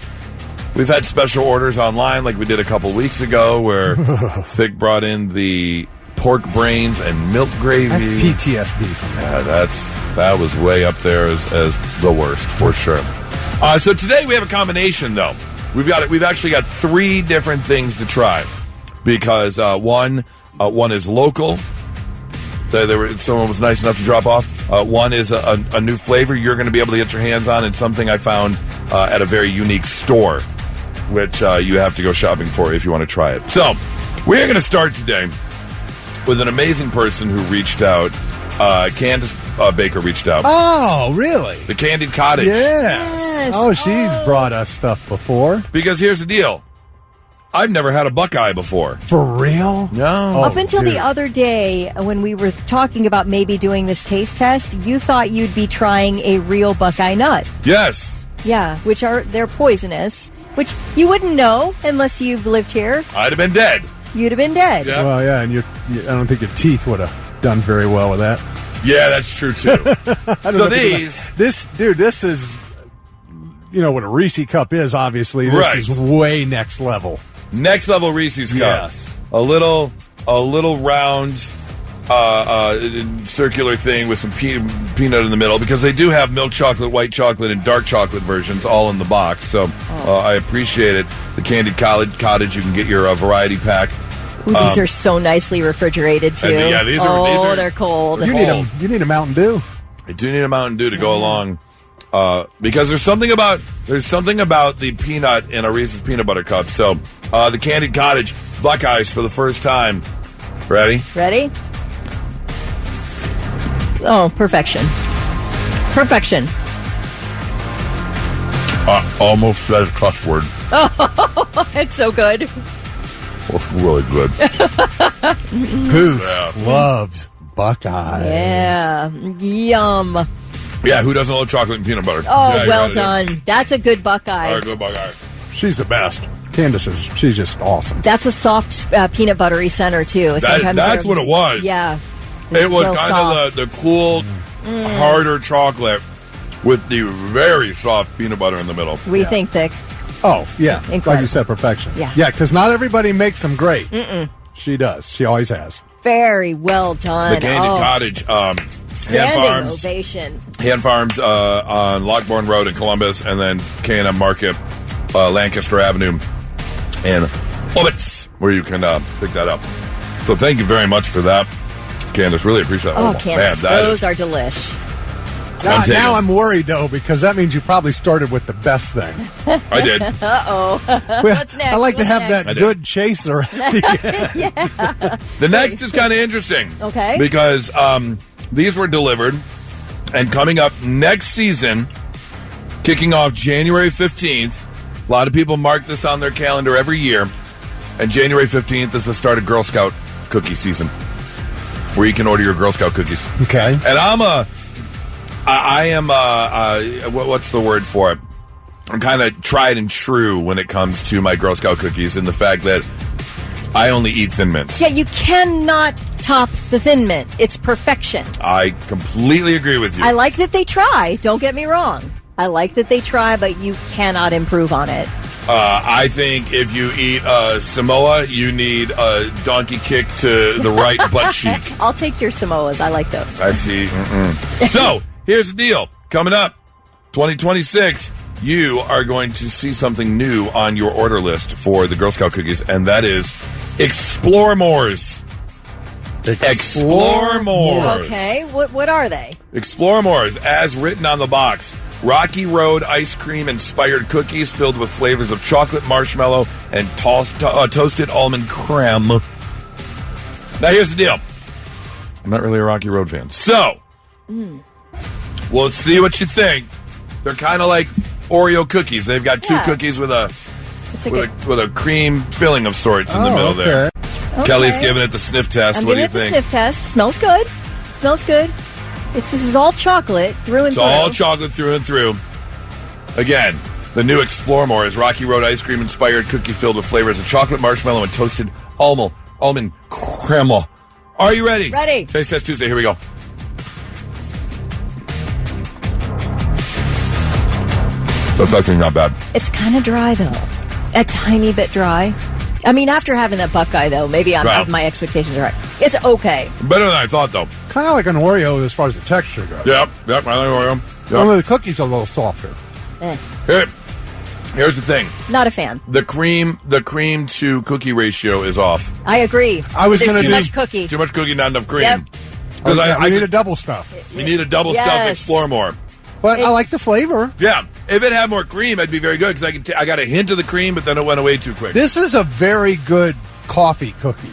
We've had special orders online like we did a couple weeks ago where Thick brought in the pork brains and milk gravy. I have PTSD from that. That was way up there as the worst, for sure. So today we have a combination, though. We've actually got 3 different things to try, because one is local. Someone was nice enough to drop off. One is a new flavor you're going to be able to get your hands on, and something I found at a very unique store, which you have to go shopping for if you want to try it. So we're going to start today with an amazing person who reached out. Candace Baker reached out. Oh, really? The Candied Cottage. Yes. Oh, she's brought us stuff before. Because here's the deal. I've never had a Buckeye before. For real? No. Up until the other day, when we were talking about maybe doing this taste test, you thought you'd be trying a real Buckeye nut. Yes. Yeah, they're poisonous, which you wouldn't know unless you've lived here. I'd have been dead. You'd have been dead. Yeah. Well, yeah, and I don't think your teeth would have done very well with that. Yeah, that's true, too. So this is, what a Reese cup is, obviously. This Right. is way next level. Next level Reese's cup. Yes. A little round circular thing with some peanut in the middle because they do have milk chocolate, white chocolate, and dark chocolate versions all in the box. So I appreciate it. The Candied Cottage, you can get your variety pack. Ooh, these are so nicely refrigerated too. These are they're cold. You need a Mountain Dew. I do need a Mountain Dew to go along because there's something about the peanut in a Reese's peanut butter cup. So the Candied Cottage Buckeyes for the first time. Ready? Oh, perfection. Almost says cuss word. Oh, it's so good. It's really good. Goose loves Buckeyes. Yeah. Yum. Yeah, who doesn't love chocolate and peanut butter? Oh, yeah, well done. That's a good Buckeye. All right, good Buckeye. She's the best. Candace she's just awesome. That's a soft peanut buttery center, too. That's what it was. Yeah. It was kind of the cool, harder chocolate with the very soft peanut butter in the middle. We think thick. Oh, yeah. Incredible. Like you said, perfection. Yeah, because not everybody makes them great. She does. She always has. Very well done. The Candied Cottage. Standing ovation. Hand Farms on Lockbourne Road in Columbus, and then K&M Market, Lancaster Avenue, and Blitz, where you can pick that up. So thank you very much for that, Candace. Really appreciate it. Oh, Candace, those are delish. Now I'm worried, though, because that means you probably started with the best thing. I did. Uh-oh. What's next? I like to have that good chaser. The next is kind of interesting. Okay. Because these were delivered, and coming up next season, kicking off January 15th, a lot of people mark this on their calendar every year, and January 15th is the start of Girl Scout cookie season, where you can order your Girl Scout cookies. Okay. And I am what's the word for it? I'm kind of tried and true when it comes to my Girl Scout cookies in the fact that I only eat Thin Mints. Yeah, you cannot top the Thin Mint. It's perfection. I completely agree with you. I like that they try. Don't get me wrong. I like that they try, but you cannot improve on it. I think if you eat Samoa, you need a donkey kick to the right butt cheek. I'll take your Samoas. I like those. I see. So, here's the deal. Coming up, 2026, you are going to see something new on your order list for the Girl Scout cookies, and that is Explore Mores. Explore Mores. Okay, what are they? Explore Mores, as written on the box. Rocky Road ice cream inspired cookies filled with flavors of chocolate, marshmallow, and toasted almond creme. Now, here's the deal. I'm not really a Rocky Road fan. So, we'll see what you think. They're kind of like Oreo cookies. They've got two cookies with a cream filling of sorts in the middle there. Okay. Kelly's giving it the sniff test. What do you think? The sniff test. Smells good. Smells good. This is all chocolate through and through. It's all chocolate through and through. Again, the new Explore More is Rocky Road ice cream inspired cookie filled with flavors of chocolate, marshmallow, and toasted almond creme. Are you ready? Ready. Taste Test Tuesday. Here we go. That's actually not bad. It's kind of dry, though. A tiny bit dry. I mean, after having that Buckeye, though, maybe my expectations are right. It's okay. Better than I thought, though. Kind of like an Oreo as far as the texture goes. Yep, I like Oreo. Yep. Only the cookies are a little softer. Here's the thing. Not a fan. The cream to cookie ratio is off. I agree. There's too much cookie. Too much cookie, not enough cream. Yep. Because I need a double stuff. We need a double stuff Explore More. But I like the flavor. Yeah. If it had more cream, it'd be very good because I got a hint of the cream, but then it went away too quick. This is a very good coffee cookie.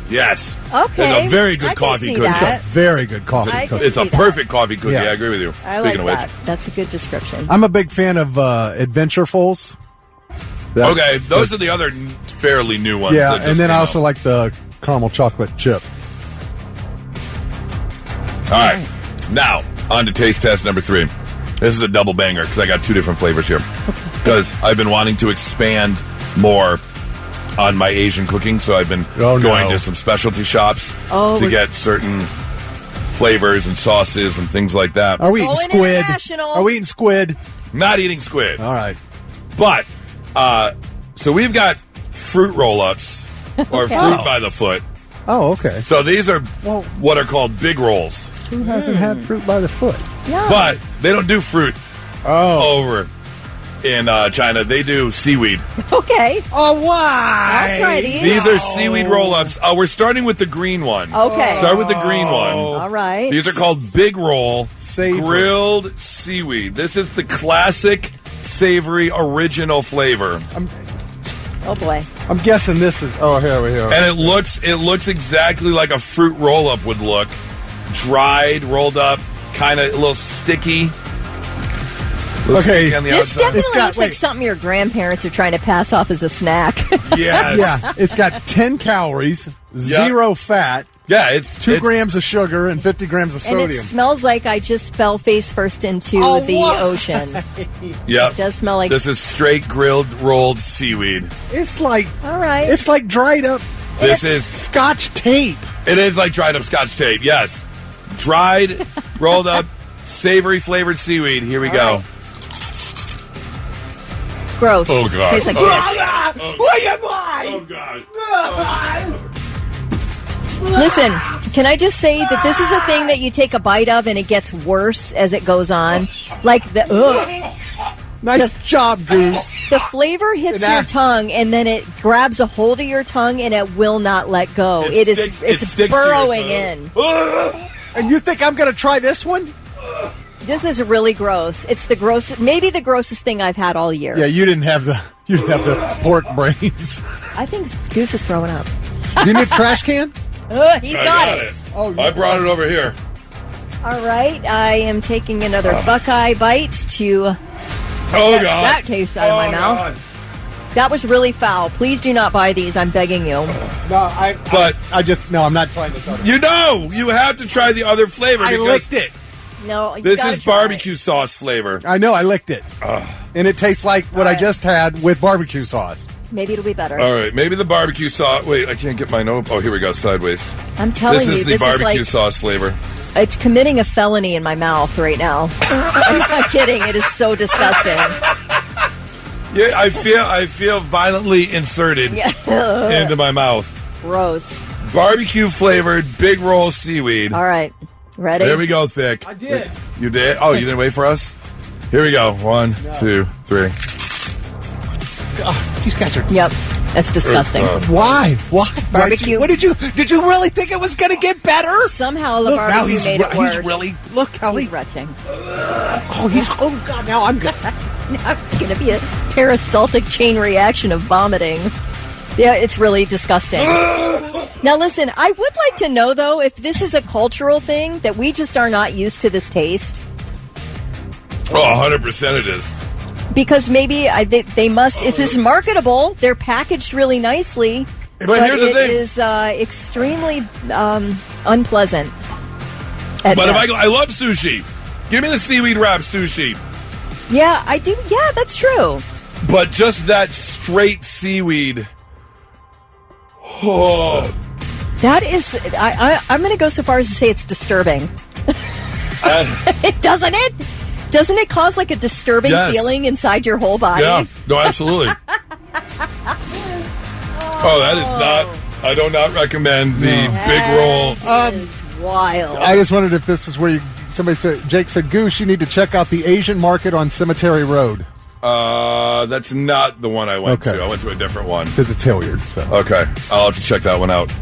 Yes. Okay. It's a very good coffee cookie. It's a very good coffee cookie. It's a perfect coffee cookie. Yeah. I agree with you. I Speaking like of that. That's a good description. I'm a big fan of Adventurefuls. Okay, those are the other fairly new ones. Yeah, and then I also like the caramel chocolate chip. All right. Now, on to taste test number 3. This is a double banger because I got 2 different flavors here. Because I've been wanting to expand more on my Asian cooking, so I've been going to some specialty shops to get certain flavors and sauces and things like that. Are we eating squid? Are we eating squid? Not eating squid. All right. But, so we've got fruit roll-ups or fruit by the foot. Oh, okay. So these are what are called big rolls. Who hasn't had fruit by the foot? Yeah. But they don't do fruit over in China. They do seaweed. Okay. Oh, why? I'll try these. These are seaweed roll-ups. We're starting with the green one. Okay. Start with the green one. All right. These are called Big Roll Savory. Grilled Seaweed. This is the classic savory original flavor. Oh boy. I'm guessing this is. Oh, here we go. And it looks exactly like a fruit roll-up would look. Dried, rolled up, kind of a little sticky. Okay. On the This outside. definitely looks like something your grandparents are trying to pass off as a snack. Yes. Yeah, it's got 10 calories, 0 fat. Yeah, it's 2 grams of sugar and 50 grams of And sodium. it smells like I just fell face first into the ocean. Yep. It does smell like. This is straight grilled rolled seaweed. It's like All right. It's like dried up. This is Scotch tape. It is like dried up Scotch tape. Yes, dried, rolled up, savory flavored seaweed. Here we go. Right. Gross. Oh god. Tastes like Oh god. Listen, can I just say that this is a thing that you take a bite of and it gets worse as it goes on? Like the Nice job, Goose. The flavor hits your tongue and then it grabs a hold of your tongue and it will not let go. It's sticks to your burrowing tongue. in. And you think I'm going to try this one? This is really gross. It's the grossest, maybe the grossest thing I've had all year. Yeah, you didn't have the pork brains. I think Goose is throwing up. Do you need a trash can? He's got it. Oh, I brought it over here. All right, I am taking another Buckeye bite to Oh get god. that taste out of my mouth. God. That was really foul. Please do not buy these. I'm begging you. No, I'm not trying this other. You have to try the other flavor. I because licked it. No, you This gotta is try barbecue sauce flavor. I know, I licked it. And it tastes like what I just had with barbecue sauce. it. Maybe it'll be better. All right, maybe the barbecue sauce. Wait, I can't get my note. Oh, here we go. Sideways. I'm telling This you, is the this barbecue is like sauce flavor. it's committing a felony in my mouth right now. I'm not kidding. It is so disgusting. Yeah, I feel violently inserted into my mouth. Gross. Barbecue flavored big roll seaweed. All right, ready? There we go, Thick. I did. You did? Oh, you didn't wait for us? Here we go. 1, 2, 3. These guys are. Yep, that's disgusting. Why? Barbecue. What did you really think it was going to get better? Somehow the Look, now barbecue made it worse. he's really. Look, Kelly. He's retching. Oh God! Now I'm good. Now it's going to be a peristaltic chain reaction of vomiting. Yeah, it's really disgusting. Now listen, I would like to know though if this is a cultural thing that we just are not used to this taste. Oh, 100% it is. Because maybe they must. If this is marketable, they're packaged really nicely. But here's the thing. It is extremely unpleasant. But if I love sushi. Give me the seaweed wrap sushi. Yeah, I do. Yeah, that's true. But just that straight seaweed. Oh. That is, I'm going to go so far as to say it's disturbing. Doesn't it? Doesn't it cause like a disturbing feeling inside your whole body? Yeah, no, absolutely. That is not, I do not recommend the big roll. Is wild. I just wondered if this is where somebody said, Jake said, Goose, you need to check out the Asian market on Cemetery Road. That's not the one I went to. I went to a different one. Because it's Hilliard. So. Okay, I'll have to check that one out.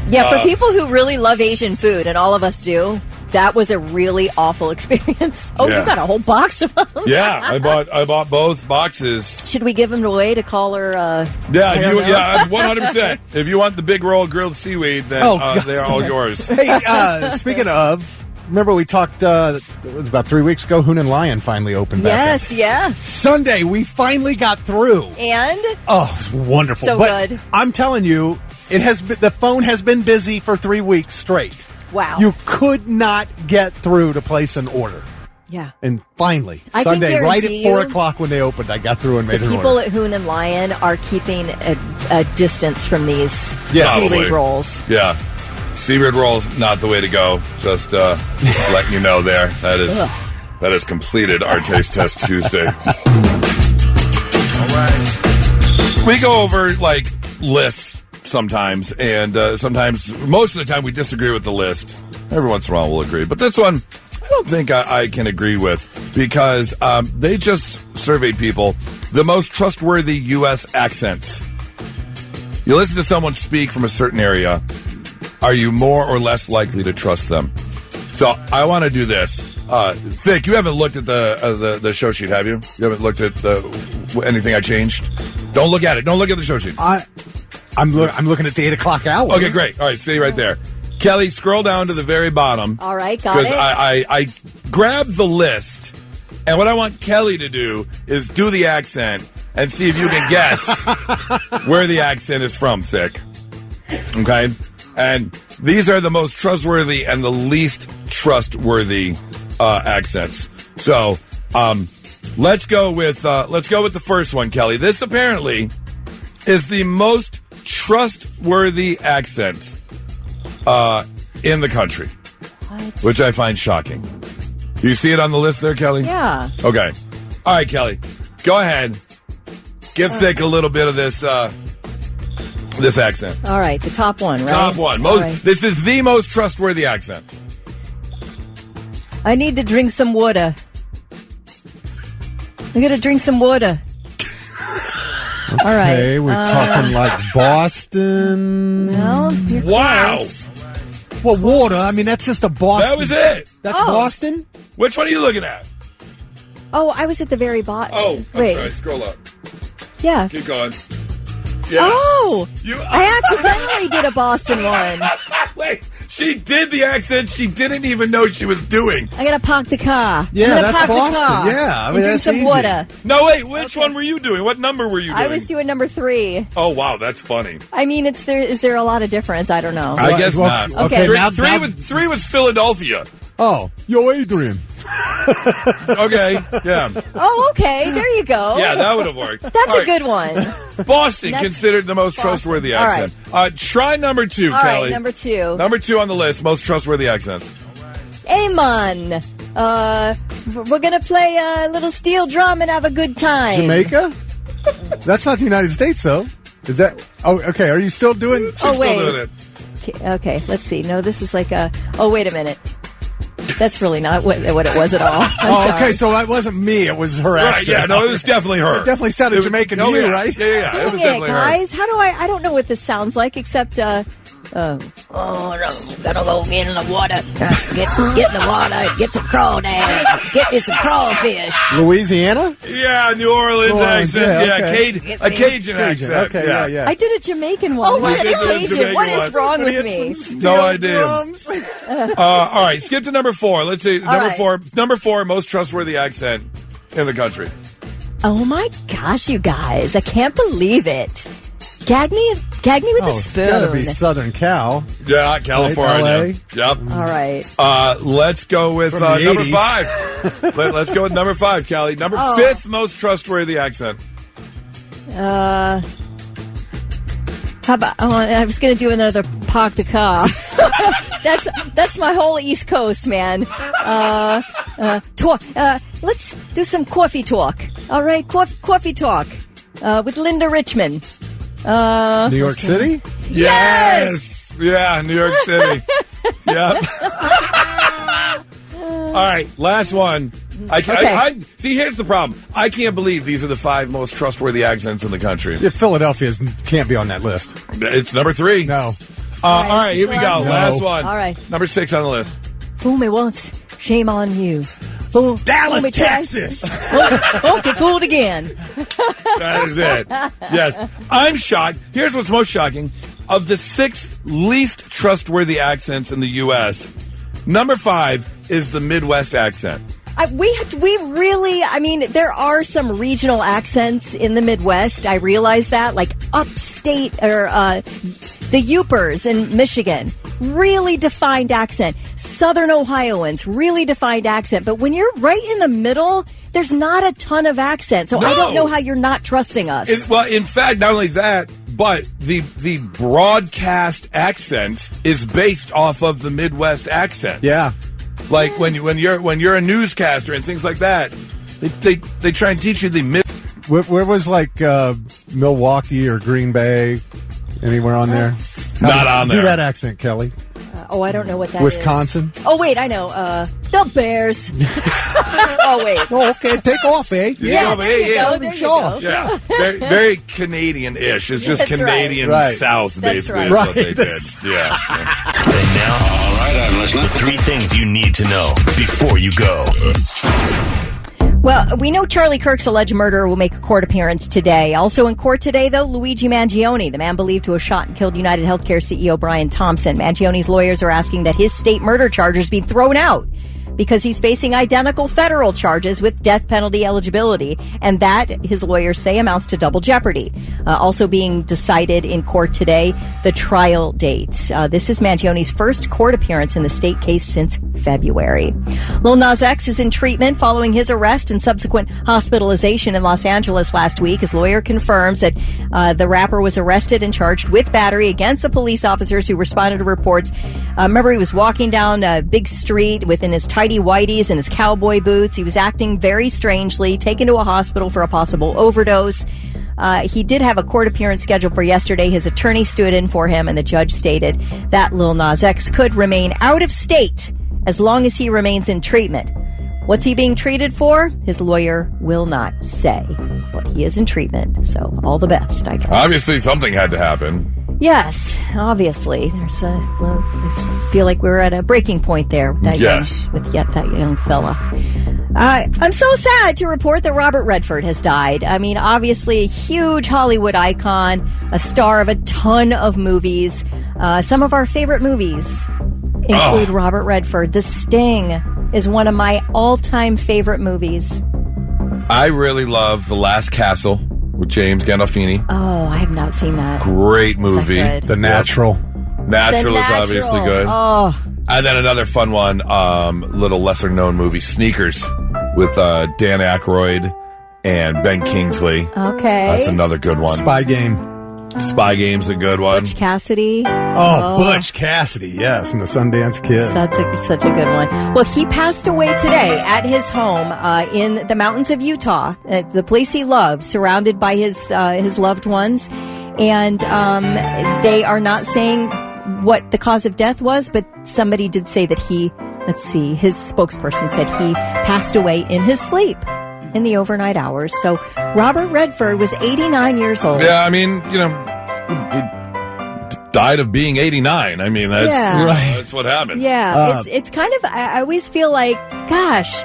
Yeah, for people who really love Asian food, and all of us do, that was a really awful experience. Oh, Yeah. You got a whole box of them. Yeah, I bought both boxes. Should we give them away to call her? Yeah, 100%. If you want the big roll grilled seaweed, then they are all yours. Hey, speaking of, remember we talked, it was about 3 weeks ago, Hoon and Lion finally opened back Yes, up. yeah. Sunday, we finally got through. And? Oh, it's wonderful. So but good. I'm telling you, the phone has been busy for 3 weeks straight. Wow. You could not get through to place an order. Yeah. And finally, I can Sunday, right at guarantee 4 you, o'clock when they opened, I got through and made The an people order. at Hoon and Lion are keeping a distance from these seaweed Probably. rolls. Yeah. Seaweed rolls, not the way to go. Just letting you know there. That is completed our Taste Test Tuesday. All right. We go over, lists sometimes, and sometimes, most of the time, we disagree with the list. Every once in a while we'll agree. But this one, I don't think I can agree with because they just surveyed people the most trustworthy U.S. accents. You listen to someone speak from a certain area, are you more or less likely to trust them? So I want to do this. Thick, you haven't looked at the show sheet, have you? You haven't looked at anything I changed? Don't look at it. Don't look at the show sheet. I'm looking at the 8 o'clock hour. Okay, great. All right, stay right there. Kelly, scroll down to the very bottom. All right, got it. Because I grabbed the list, and what I want Kelly to do is do the accent and see if you can guess where the accent is from, Thick. Okay? And these are the most trustworthy and the least trustworthy accents. So, let's go with the first one, Kelly. This apparently is the most trustworthy accent in the country, which I find shocking. Do you see it on the list there, Kelly? Yeah. Okay. All right, Kelly. Go ahead. Give Thick a little bit of this this accent. All right, the top one, right? Top one. This is the most trustworthy accent. I need to drink some water. I gotta drink some water. All right. Okay, we're talking like Boston. Well, you're close. Well, water. I mean, that's just a Boston. That was it. That's Boston? Which one are you looking at? Oh, I was at the very bottom. Oh, I'm wait. sorry. Scroll up. Yeah. Keep going. Yeah. Oh, I accidentally did a Boston one. Wait, she did the accent she didn't even know she was doing. I gotta park the car. Yeah, that's park Boston. The car Yeah, I mean, and drink that's some easy. water. No, wait, which one were you doing? What number were you doing? I was doing number 3. Oh, wow, that's funny. I mean, is there a lot of difference? I don't know. I guess not. Okay. Three was Philadelphia. Oh, yo, Adrian. Okay, yeah. Oh, okay. There you go. Yeah, that would have worked. That's a good one. Boston, Next, considered the most trustworthy All accent. Try number 2, All Kelly. right, number 2. Number 2 on the list, most trustworthy accent. Amen. We're gonna play a little steel drum and have a good time. Jamaica? That's not the United States, though. Is that? Oh, okay. Are you still doing? She's still doing it. Okay, let's see. No, this is like a... Oh, wait a minute. That's really not what it was at all. I'm okay, so that wasn't me. It was her accent. Right, yeah, no, it was definitely her. It definitely sounded Jamaican to you, right? Yeah, it was definitely guys. How do I don't know what this sounds like, except... I'm gonna go get in the water. Get in the water. Get some crawdads. Get me some crawfish. Louisiana? Yeah, New Orleans accent. Yeah, okay. A Cajun accent. Okay, yeah. I did a Jamaican one. Oh, What you did a Cajun? Jamaican What is one. wrong with me? No idea. All right, skip to number 4. Let's see. Number four, most trustworthy accent in the country. Oh my gosh, you guys! I can't believe it. Gag me with the spoon. It's gotta be Southern Cal. Yeah, California. Right, Yep. All right. Let's go with From the number 80s. 5. Let's go with number 5, Callie. Number 5th most trustworthy accent. How about? Oh, I was going to do another park the car. That's my whole East Coast, man. Talk. Let's do some coffee talk. All right, coffee talk with Linda Richmond. New York City? Yes! Yeah, New York City. Yep. All right, last one. See, here's the problem. I can't believe these are the 5 most trustworthy accents in the country. Yeah, Philadelphia can't be on that list. It's number 3. No. All right, here we go. No. Last one. All right. Number 6 on the list. Fool me once, shame on you. Dallas, fool me Texas. Won't get fooled again. That is it. Yes. I'm shocked. Here's what's most shocking. Of the 6 least trustworthy accents in the U.S., number 5 is the Midwest accent. We really, I mean, there are some regional accents in the Midwest. I realize that, like upstate or the Yoopers in Michigan, really defined accent. Southern Ohioans, really defined accent. But when you're right in the middle, there's not a ton of accent. So I don't know how you're not trusting us. In fact, not only that, but the broadcast accent is based off of the Midwest accent. Yeah. Like when you're a newscaster and things like that, they try and teach you the Where was like Milwaukee or Green Bay? Anywhere on there? Not on there. Do that accent, Kelly. I don't know what that Wisconsin? is. Oh, wait, I know. The Bears. Oh, wait. Oh, okay, take off, eh? Yeah, there you go. There you go. Yeah, very Canadian-ish. It's just That's Canadian right. South, That's basically, is right. what they did. Yeah. And now, all right, I'm listening. The 3 things you need to know before you go. Well, we know Charlie Kirk's alleged murderer will make a court appearance today. Also in court today, though, Luigi Mangione, the man believed to have shot and killed United Healthcare CEO Brian Thompson. Mangione's lawyers are asking that his state murder charges be thrown out because he's facing identical federal charges with death penalty eligibility, and that, his lawyers say, amounts to double jeopardy. Also being decided in court today, the trial date. This is Mangione's first court appearance in the state case since February. Lil Nas X is in treatment following his arrest and subsequent hospitalization in Los Angeles last week. His lawyer confirms that the rapper was arrested and charged with battery against the police officers who responded to reports. Remember, he was walking down a big street within his tidy whities and his cowboy boots. He was acting very strangely, taken to a hospital for a possible overdose. He did have a court appearance scheduled for yesterday. His attorney stood in for him, and the judge stated that Lil Nas X could remain out of state as long as he remains in treatment. What's he being treated for? His lawyer will not say, but he is in treatment, so all the best, I guess. Obviously, something had to happen. Yes, obviously. I feel like we're at a breaking point there with that young fella. I'm so sad to report that Robert Redford has died. I mean, obviously a huge Hollywood icon, a star of a ton of movies. Some of our favorite movies include Robert Redford. The Sting is one of my all-time favorite movies. I really love The Last Castle with James Gandolfini. Oh, I have not seen that. Great movie. The Natural. Natural is obviously good. Oh. And then another fun one, little lesser known movie, Sneakers, with Dan Aykroyd and Ben Kingsley. Okay. That's another good one. Spy Game. Spy Game's a good one. Butch Cassidy. Butch Cassidy, yes, and the Sundance Kid. That's such a good one. Well, he passed away today at his home in the mountains of Utah, the place he loved, surrounded by his loved ones. And they are not saying what the cause of death was, but somebody did say that his spokesperson said he passed away in his sleep in the overnight hours. So Robert Redford was 89 years old. Yeah, I mean, he died of being 89. I mean, that's what happened. Yeah, it's kind of, I always feel like, gosh,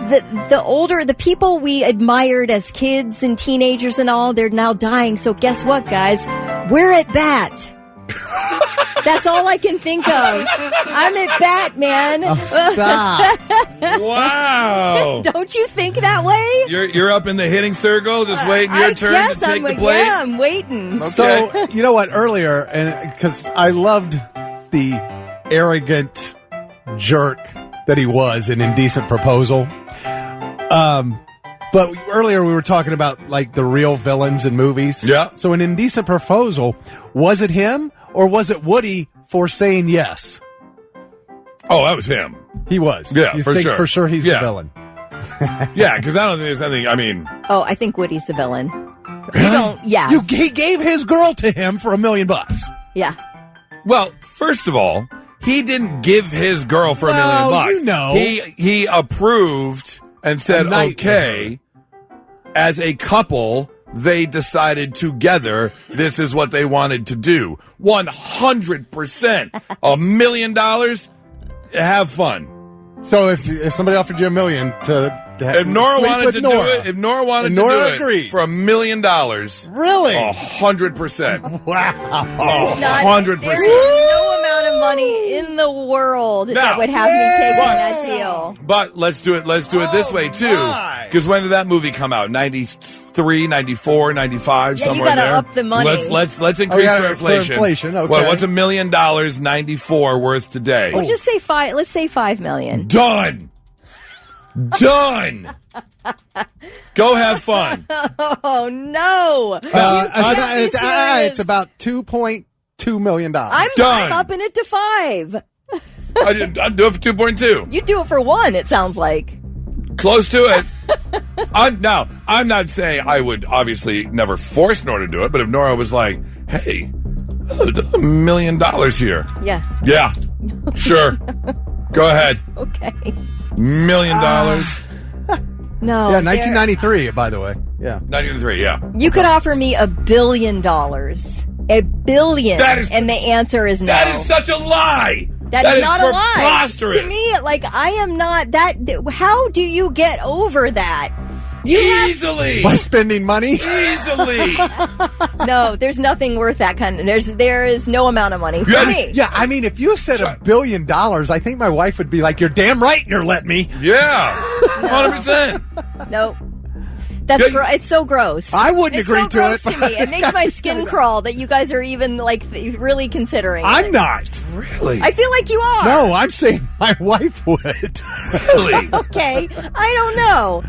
the people we admired as kids and teenagers and all, they're now dying. So guess what, guys? We're at bat. That's all I can think of. I'm at bat, man. Oh, stop. Wow. Don't you think that way? You're up in the hitting circle, just waiting your turn to take the plate? Yeah, I'm waiting. Okay. So, you know what, earlier, and because I loved the arrogant jerk that he was in Indecent Proposal. But earlier we were talking about, like, the real villains in movies. Yeah. So in Indecent Proposal, was it him or was it Woody for saying yes? Oh, that was him. He was. Yeah, you for think sure. For sure he's the villain. Yeah, because I don't think there's anything, I mean... Oh, I think Woody's the villain. Really? Yeah. He gave his girl to him for $1 million. Yeah. Well, first of all, he didn't give his girl for $1 million. You know. He approved and said, okay, as a couple, they decided together this is what they wanted to do. 100%. $1 million, have fun. So if somebody offered you $1 million if Nora wanted to do it, agreed for $1 million, really, 100%. Wow, 100%. There is no amount of money in the world that would have me taking that deal. But let's do it. Let's do it this way too. Because when did that movie come out? 93, 94, 95, yeah, somewhere you gotta there. up the money. Let's increase for inflation. Okay. Well, what's $1 million 94 worth today? We'll just say five. Let's say $5 million. Done. Go have fun. Oh no! It's about $2.2 million. I'm upping it to 5. I'd do it for 2.2. You do it for 1. It sounds like close to it. I'm not saying I would obviously never force Nora to do it, but if Nora was like, "Hey, $1 million here. Yeah. Yeah. Sure. Go ahead. Okay. $1 million. No. Yeah, 1993, by the way. Yeah. 1993, yeah. You could offer me $1 billion. $1 billion. That is, and the answer is no. That is such a lie. That is not a lie. Preposterous. To me, like, I am not that. How do you get over that? Easily. By spending money? Easily. No, there's nothing worth that kind of. There is no amount of money for me. Yeah, I mean, if you said $1 billion, I think my wife would be like, "You're damn right, you're letting me." Yeah, 100%. Nope. That's it's so gross. I wouldn't agree to it. To me. It makes my skin crawl that you guys are even like really considering. I'm not. Really? I feel like you are. No, I'm saying my wife would. Really? Okay, I don't know.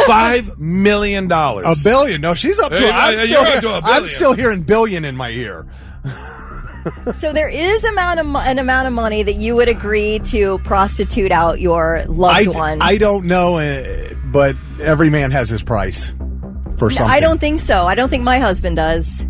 $5 million. $1 billion. No, she's up to it. I'm still hearing billion in my ear. So there is an amount of money that you would agree to prostitute out your loved one. I don't know, but every man has his price for something. I don't think so. I don't think my husband does.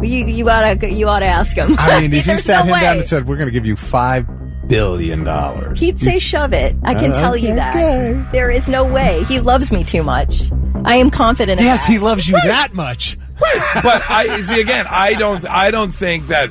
You ought to ask him. I mean, if you sat him down and said, "We're going to give you $5 billion," he'd say, "Shove it." I can tell you that. There is no way. He loves me too much. I am confident. Yes, in that. he loves you that much. But I don't think that.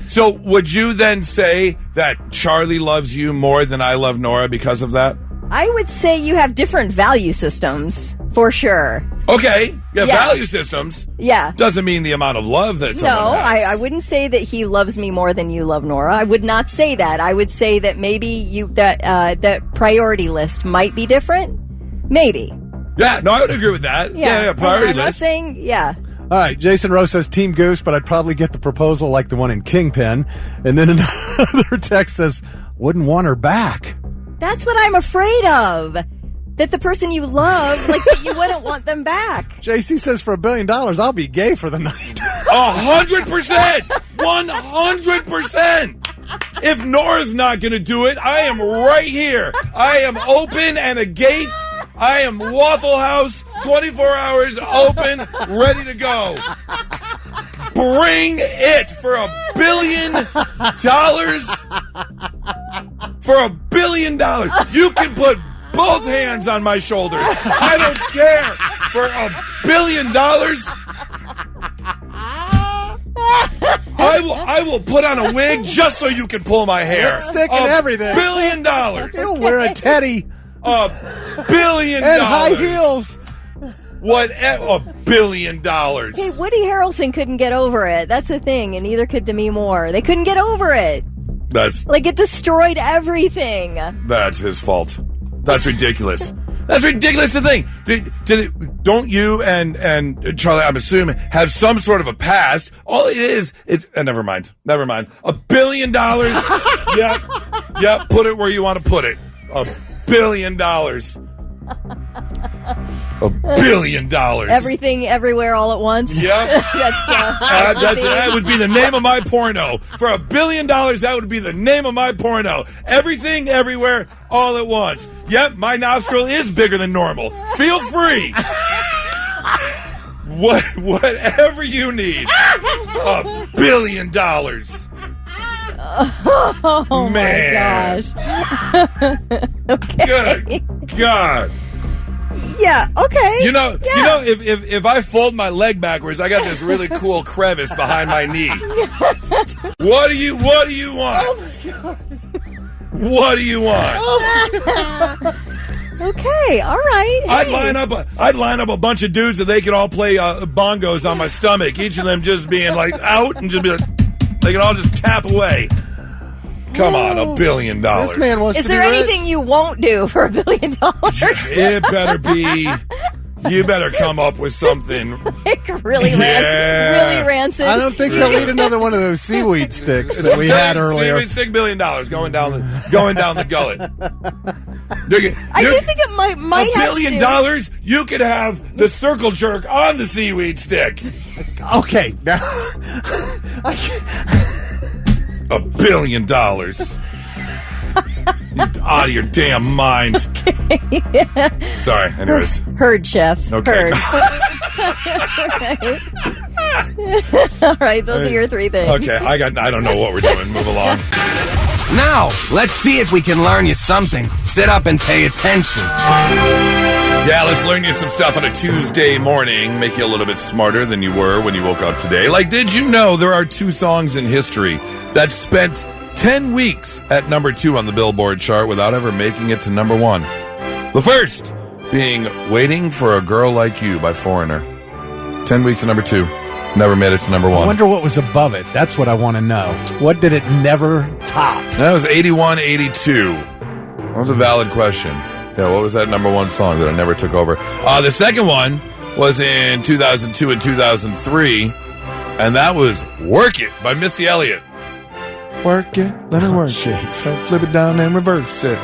So would you then say that Charlie loves you more than I love Nora because of that? I would say you have different value systems, for sure. Okay, value systems. Yeah. Doesn't mean the amount of love that someone has. I wouldn't say that he loves me more than you love Nora. I would not say that. I would say that maybe that priority list might be different. Maybe. Yeah, no, I would agree with that. Yeah, priority list. I'm not saying, yeah. All right, Jason Rose says Team Goose, but I'd probably get the proposal like the one in Kingpin. And then another text says, wouldn't want her back. That's what I'm afraid of. That the person you love, like, that you wouldn't want them back. JC says for $1 billion, I'll be gay for the night. 100%! 100%! If Nora's not going to do it, I am right here. I am open and a gate. I am Waffle House, 24 hours open, ready to go. Bring it for $1 billion. For $1 billion. You can put both hands on my shoulders. I don't care. For $1 billion. I will put on a wig just so you can pull my hair. Lipstick and everything. $1 billion. He'll wear a teddy. $1 billion. And high heels. What? $1 billion. Hey, Woody Harrelson couldn't get over it. That's the thing, and neither could Demi Moore. They couldn't get over it. That's like it destroyed everything. That's his fault. That's ridiculous. That's ridiculous to think. Don't you and Charlie, I'm assuming, have some sort of a past? All it is, never mind. $1 billion. Yeah. Put it where you want to put it. $1 billion. $1 billion. Everything, everywhere, all at once. Yep. That would be the name of my porno. For $1 billion, that would be the name of my porno. Everything, everywhere, all at once. Yep, my nostril is bigger than normal. Feel free. Whatever you need. $1 billion. Oh, man. My gosh. Okay. Good God. Yeah, okay. You know, if I fold my leg backwards, I got this really cool crevice behind my knee. What do you want? Oh my God. What do you want? Okay, all right. I'd line up a bunch of dudes that they could all play bongos on my stomach. Each of them just being like out and just be like, they can all just tap away. Come on, $1 billion. This man wants Is to there be anything you won't do for $1 billion? It better be. You better come up with something. Really rancid. I don't think they'll eat another one of those seaweed sticks that we had earlier. Seaweed stick $1 billion going down the gullet. I do think it might have $1 billion. You could have the circle jerk on the seaweed stick. Okay, now $1 billion. You're out of your damn mind. Okay. Sorry. Anyways, heard, Chef. Okay. Heard. All right, those are your three things. Okay, I don't know what we're doing. Move along. Now, let's see if we can learn you something. Sit up and pay attention. Yeah, let's learn you some stuff on a Tuesday morning. Make you a little bit smarter than you were when you woke up today. Like, did you know there are 2 songs in history that spent 10 weeks at number 2 on the Billboard chart without ever making it to number 1? The first being Waiting for a Girl Like You by Foreigner. 10 weeks at number 2. Never made it to number 1. I wonder what was above it. That's what I want to know. What did it never top? That was 81, 82. That was a valid question. Yeah, what was that number 1 song that I never took over? The second one was in 2002 and 2003, and that was Work It by Missy Elliott. Work it, let me work it. Flip it down and reverse it.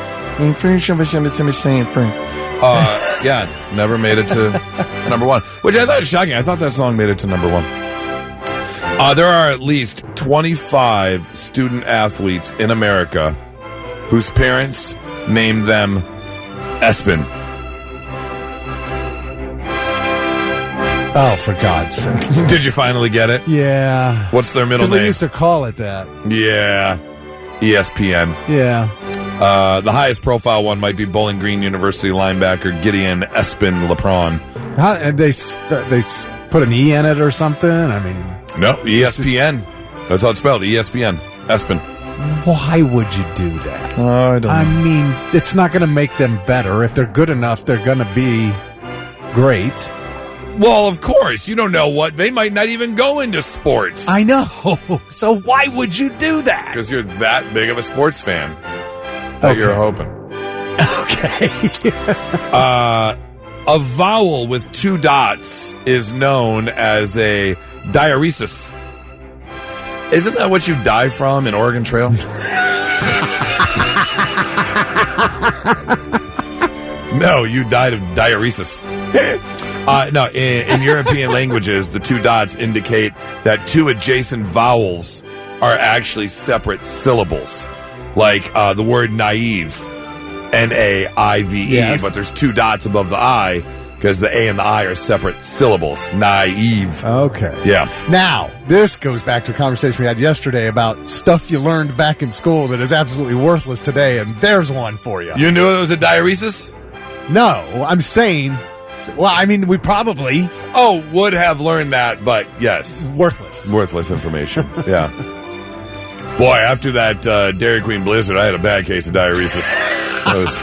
Yeah, never made it to number 1, which I thought was shocking. I thought that song made it to number 1. There are at least 25 student athletes in America whose parents named them Espen. Oh, for God's sake. Did you finally get it? Yeah. What's their middle name? They used to call it that. Yeah. ESPN. Yeah. The highest profile one might be Bowling Green University linebacker Gideon Espen LePron. And they put an E in it or something? I mean... No, ESPN. That's how it's spelled, ESPN. Espen. Why would you do that? I don't know. I mean, it's not going to make them better. If they're good enough, they're going to be great. Well, of course. You don't know what. They might not even go into sports. I know. So why would you do that? Because you're that big of a sports fan. That you're hoping. Okay. A vowel with 2 dots is known as a diuresis. Isn't that what you die from in Oregon Trail? No, you died of diuresis. No, in European languages, the 2 dots indicate that 2 adjacent vowels are actually separate syllables. Like the word naive, N-A-I-V-E, yes. But there's 2 dots above the I because the A and the I are separate syllables. Naive. Okay. Yeah. Now, this goes back to a conversation we had yesterday about stuff you learned back in school that is absolutely worthless today, and there's one for you. You knew it was a diuresis? No, I'm saying... Well, I mean, we probably... Oh, would have learned that, but yes. Worthless. Worthless information, yeah. Boy, after that Dairy Queen Blizzard, I had a bad case of diuresis. That was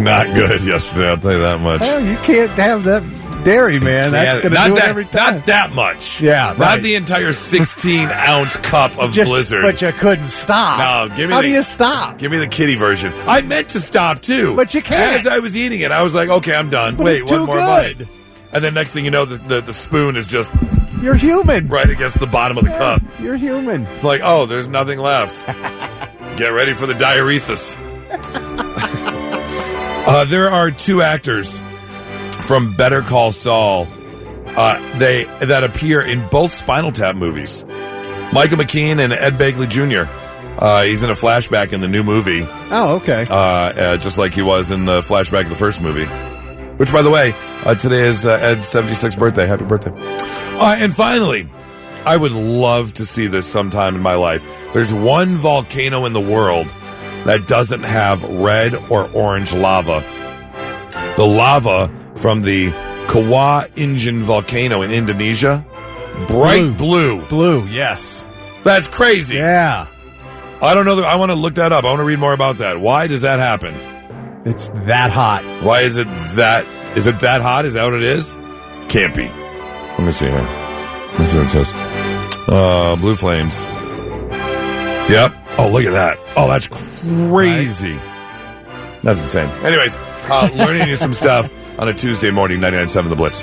not good yesterday, I'll tell you that much. Well, you can't have that dairy, man. That's going to do it every time. Not that much. Yeah, right. Not the entire 16-ounce cup of Blizzard. But you couldn't stop. No, How do you stop? Give me the kiddie version. I meant to stop, too. But you can't. As I was eating it, I was like, okay, I'm done. But Wait, it's too one more good. bite. And then next thing you know, the spoon is just... You're human. Right against the bottom of the cup. You're human. It's like, oh, there's nothing left. Get ready for the diuresis. There are 2 actors from Better Call Saul that appear in both Spinal Tap movies. Michael McKean and Ed Begley Jr. He's in a flashback in the new movie. Oh, okay. Just like he was in the flashback of the first movie. Which, by the way, today is Ed's 76th birthday. Happy birthday. And finally, I would love to see this sometime in my life. There's one volcano in the world that doesn't have red or orange lava. The lava from the Kawah Injun volcano in Indonesia, bright blue. Blue, yes. That's crazy. Yeah. I don't know. I want to look that up. I want to read more about that. Why does that happen? It's that hot. Why is it that? Is it that hot? Is that what it is? Can't be. Let me see here. Let me see what it says. Blue flames. Yep. Oh, look at that. Oh, that's crazy. Right. That's insane. Anyways, learning you some stuff on a Tuesday morning, 99.7 The Blitz.